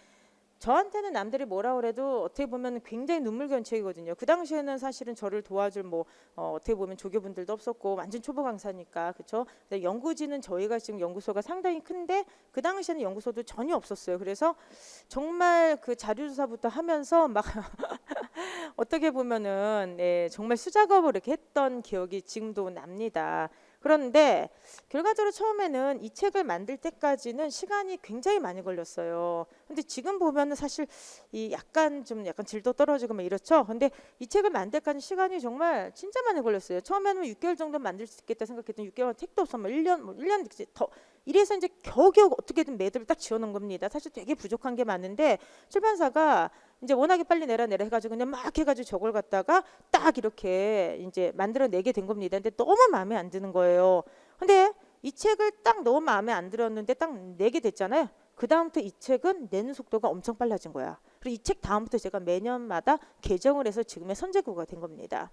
저한테는 남들이 뭐라 그래도 어떻게 보면 굉장히 눈물겨운 책이거든요. 그 당시에는 사실은 저를 도와줄 어떻게 보면 조교분들도 없었고 완전 초보 강사니까 그렇죠. 연구지는 저희가 지금 연구소가 상당히 큰데 그 당시에는 연구소도 전혀 없었어요. 그래서 정말 그 자료조사부터 하면서 막 어떻게 보면은 정말 수작업을 이렇게 했던 기억이 지금도 납니다. 그런데 결과적으로 처음에는 이 책을 만들 때까지는 시간이 굉장히 많이 걸렸어요. 근데 지금 보면은 사실 이 약간 질도 떨어지고 막 이렇죠. 근데 이 책을 만들 때까지 시간이 정말 진짜 많이 걸렸어요. 처음에는 6개월 정도 만들 수 있겠다 생각했더니 6개월 택도 없어. 1년 더 이래서 이제 겨우겨우 어떻게든 매듭을 딱 지어놓은 겁니다. 사실 되게 부족한 게 많은데 출판사가 이제 워낙에 빨리 내라 해가지고 그냥 막 해가지고 저걸 갖다가 딱 이렇게 이제 만들어내게 된 겁니다. 근데 너무 마음에 안 드는 거예요. 근데 이 책을 딱 너무 마음에 안 들었는데 딱 내게 됐잖아요. 그 다음부터 이 책은 내는 속도가 엄청 빨라진 거야. 그리고 이 책 다음부터 제가 매년마다 개정을 해서 지금의 선제국어가 된 겁니다.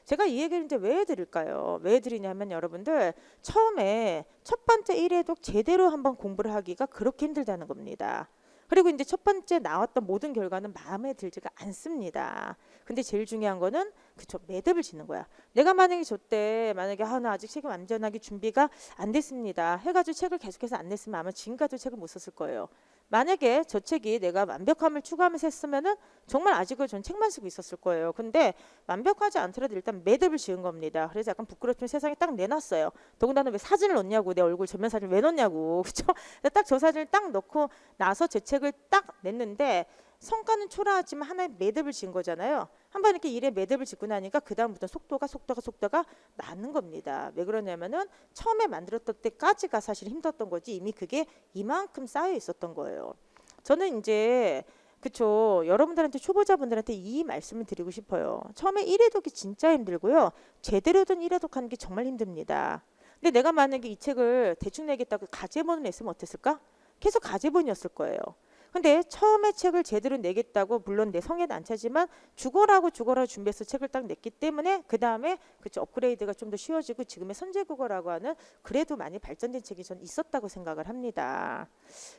제가 이 얘기를 이제 왜 드릴까요? 왜 드리냐면 여러분들 처음에 첫 번째 1회독 제대로 한번 공부를 하기가 그렇게 힘들다는 겁니다. 그리고 이제 첫 번째 나왔던 모든 결과는 마음에 들지가 않습니다. 근데 제일 중요한 거는 그쵸, 매듭을 짓는 거야. 내가 만약에 만약에 나 아직 책이 완전하게 준비가 안 됐습니다 해가지고 책을 계속해서 안 냈으면 아마 지금까지 책을 못 썼을 거예요. 만약에 저 책이 내가 완벽함을 추구하면서 했으면은 정말 아직은 전 책만 쓰고 있었을 거예요. 근데 완벽하지 않더라도 일단 매듭을 지은 겁니다. 그래서 약간 부끄럽지만 세상에 딱 내놨어요. 더군다나 왜 사진을 넣냐고, 내 얼굴 전면 사진 왜 넣냐고, 그렇죠? 딱 저 사진을 딱 넣고 나서 제 책을 딱 냈는데 성과는 초라하지만 하나의 매듭을 지은 거잖아요. 한번 이렇게 일에 매듭을 짓고 나니까 그 다음부터 속도가 나는 겁니다. 왜 그러냐면은 처음에 만들었던 때까지가 사실 힘들었던 거지 이미 그게 이만큼 쌓여 있었던 거예요. 저는 이제 그쵸, 여러분들한테 초보자분들한테 이 말씀을 드리고 싶어요. 처음에 1회독이 진짜 힘들고요. 제대로 된 1회독 하는 게 정말 힘듭니다. 근데 내가 만약에 이 책을 대충 내겠다고 가제본을 냈으면 어땠을까? 계속 가제본이었을 거예요. 근데 처음에 책을 제대로 내겠다고 물론 내 성에는 안 차지만 죽어라고 준비해서 책을 딱 냈기 때문에 그 다음에 그쵸 업그레이드가 좀 더 쉬워지고 지금의 선제국어라고 하는 그래도 많이 발전된 책이 전 있었다고 생각을 합니다.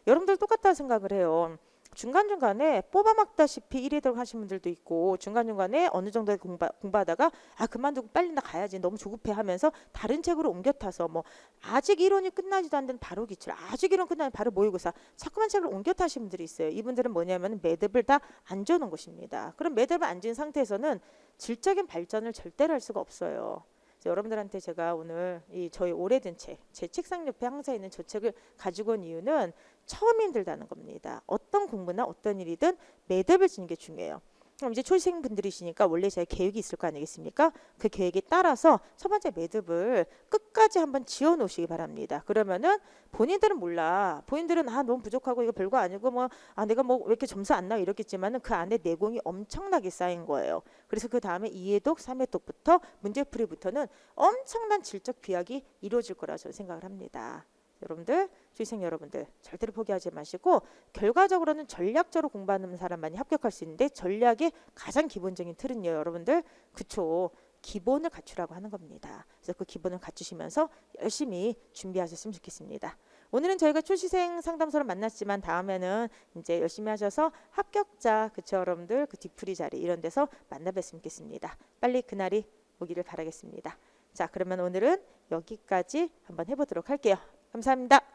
여러분들 똑같다고 생각을 해요. 중간중간에 뽑아먹다시피 1위들 하신 분들도 있고 중간중간에 어느 정도 공부하다가 아 그만두고 빨리 나 가야지 너무 조급해 하면서 다른 책으로 옮겨 타서 뭐 아직 이론이 끝나지도 않는 바로 기출 아직 이론 끝나면 바로 모의고사 자꾸만 책을 옮겨 타신 분들이 있어요. 이분들은 뭐냐면 매듭을 다 안 줘놓은 것입니다. 그럼 매듭을 안 준 상태에서는 질적인 발전을 절대로 할 수가 없어요. 여러분들한테 제가 오늘 이 저희 오래된 책, 제 책상 옆에 항상 있는 저 책을 가지고 온 이유는 처음 힘들다는 겁니다. 어떤 공부나 어떤 일이든 매듭을 지는 게 중요해요. 그럼 이제 초생분들이시니까 원래 제 계획이 있을 거 아니겠습니까? 그 계획에 따라서 첫 번째 매듭을 끝까지 한번 지어 놓으시기 바랍니다. 그러면은 본인들은 몰라. 본인들은 아 너무 부족하고 이거 별거 아니고 뭐 아 내가 뭐 왜 이렇게 점수 안 나와 이렇겠지만은 그 안에 내공이 엄청나게 쌓인 거예요. 그래서 그 다음에 2회독, 3회독부터 문제풀이부터는 엄청난 질적 비약이 이루어질 거라 저는 생각을 합니다. 여러분들, 주의생 여러분들 절대로 포기하지 마시고 결과적으로는 전략적으로 공부하는 사람만이 합격할 수 있는데 전략의 가장 기본적인 틀은요. 여러분들 그쵸. 기본을 갖추라고 하는 겁니다. 그래서 그 기본을 갖추시면서 열심히 준비하셨으면 좋겠습니다. 오늘은 저희가 초시생 상담소를 만났지만 다음에는 이제 열심히 하셔서 합격자 그쵸 여러분들 그 뒤풀이 자리 이런 데서 만나 뵀으면 좋겠습니다. 빨리 그날이 오기를 바라겠습니다. 자 그러면 오늘은 여기까지 한번 해보도록 할게요. 감사합니다.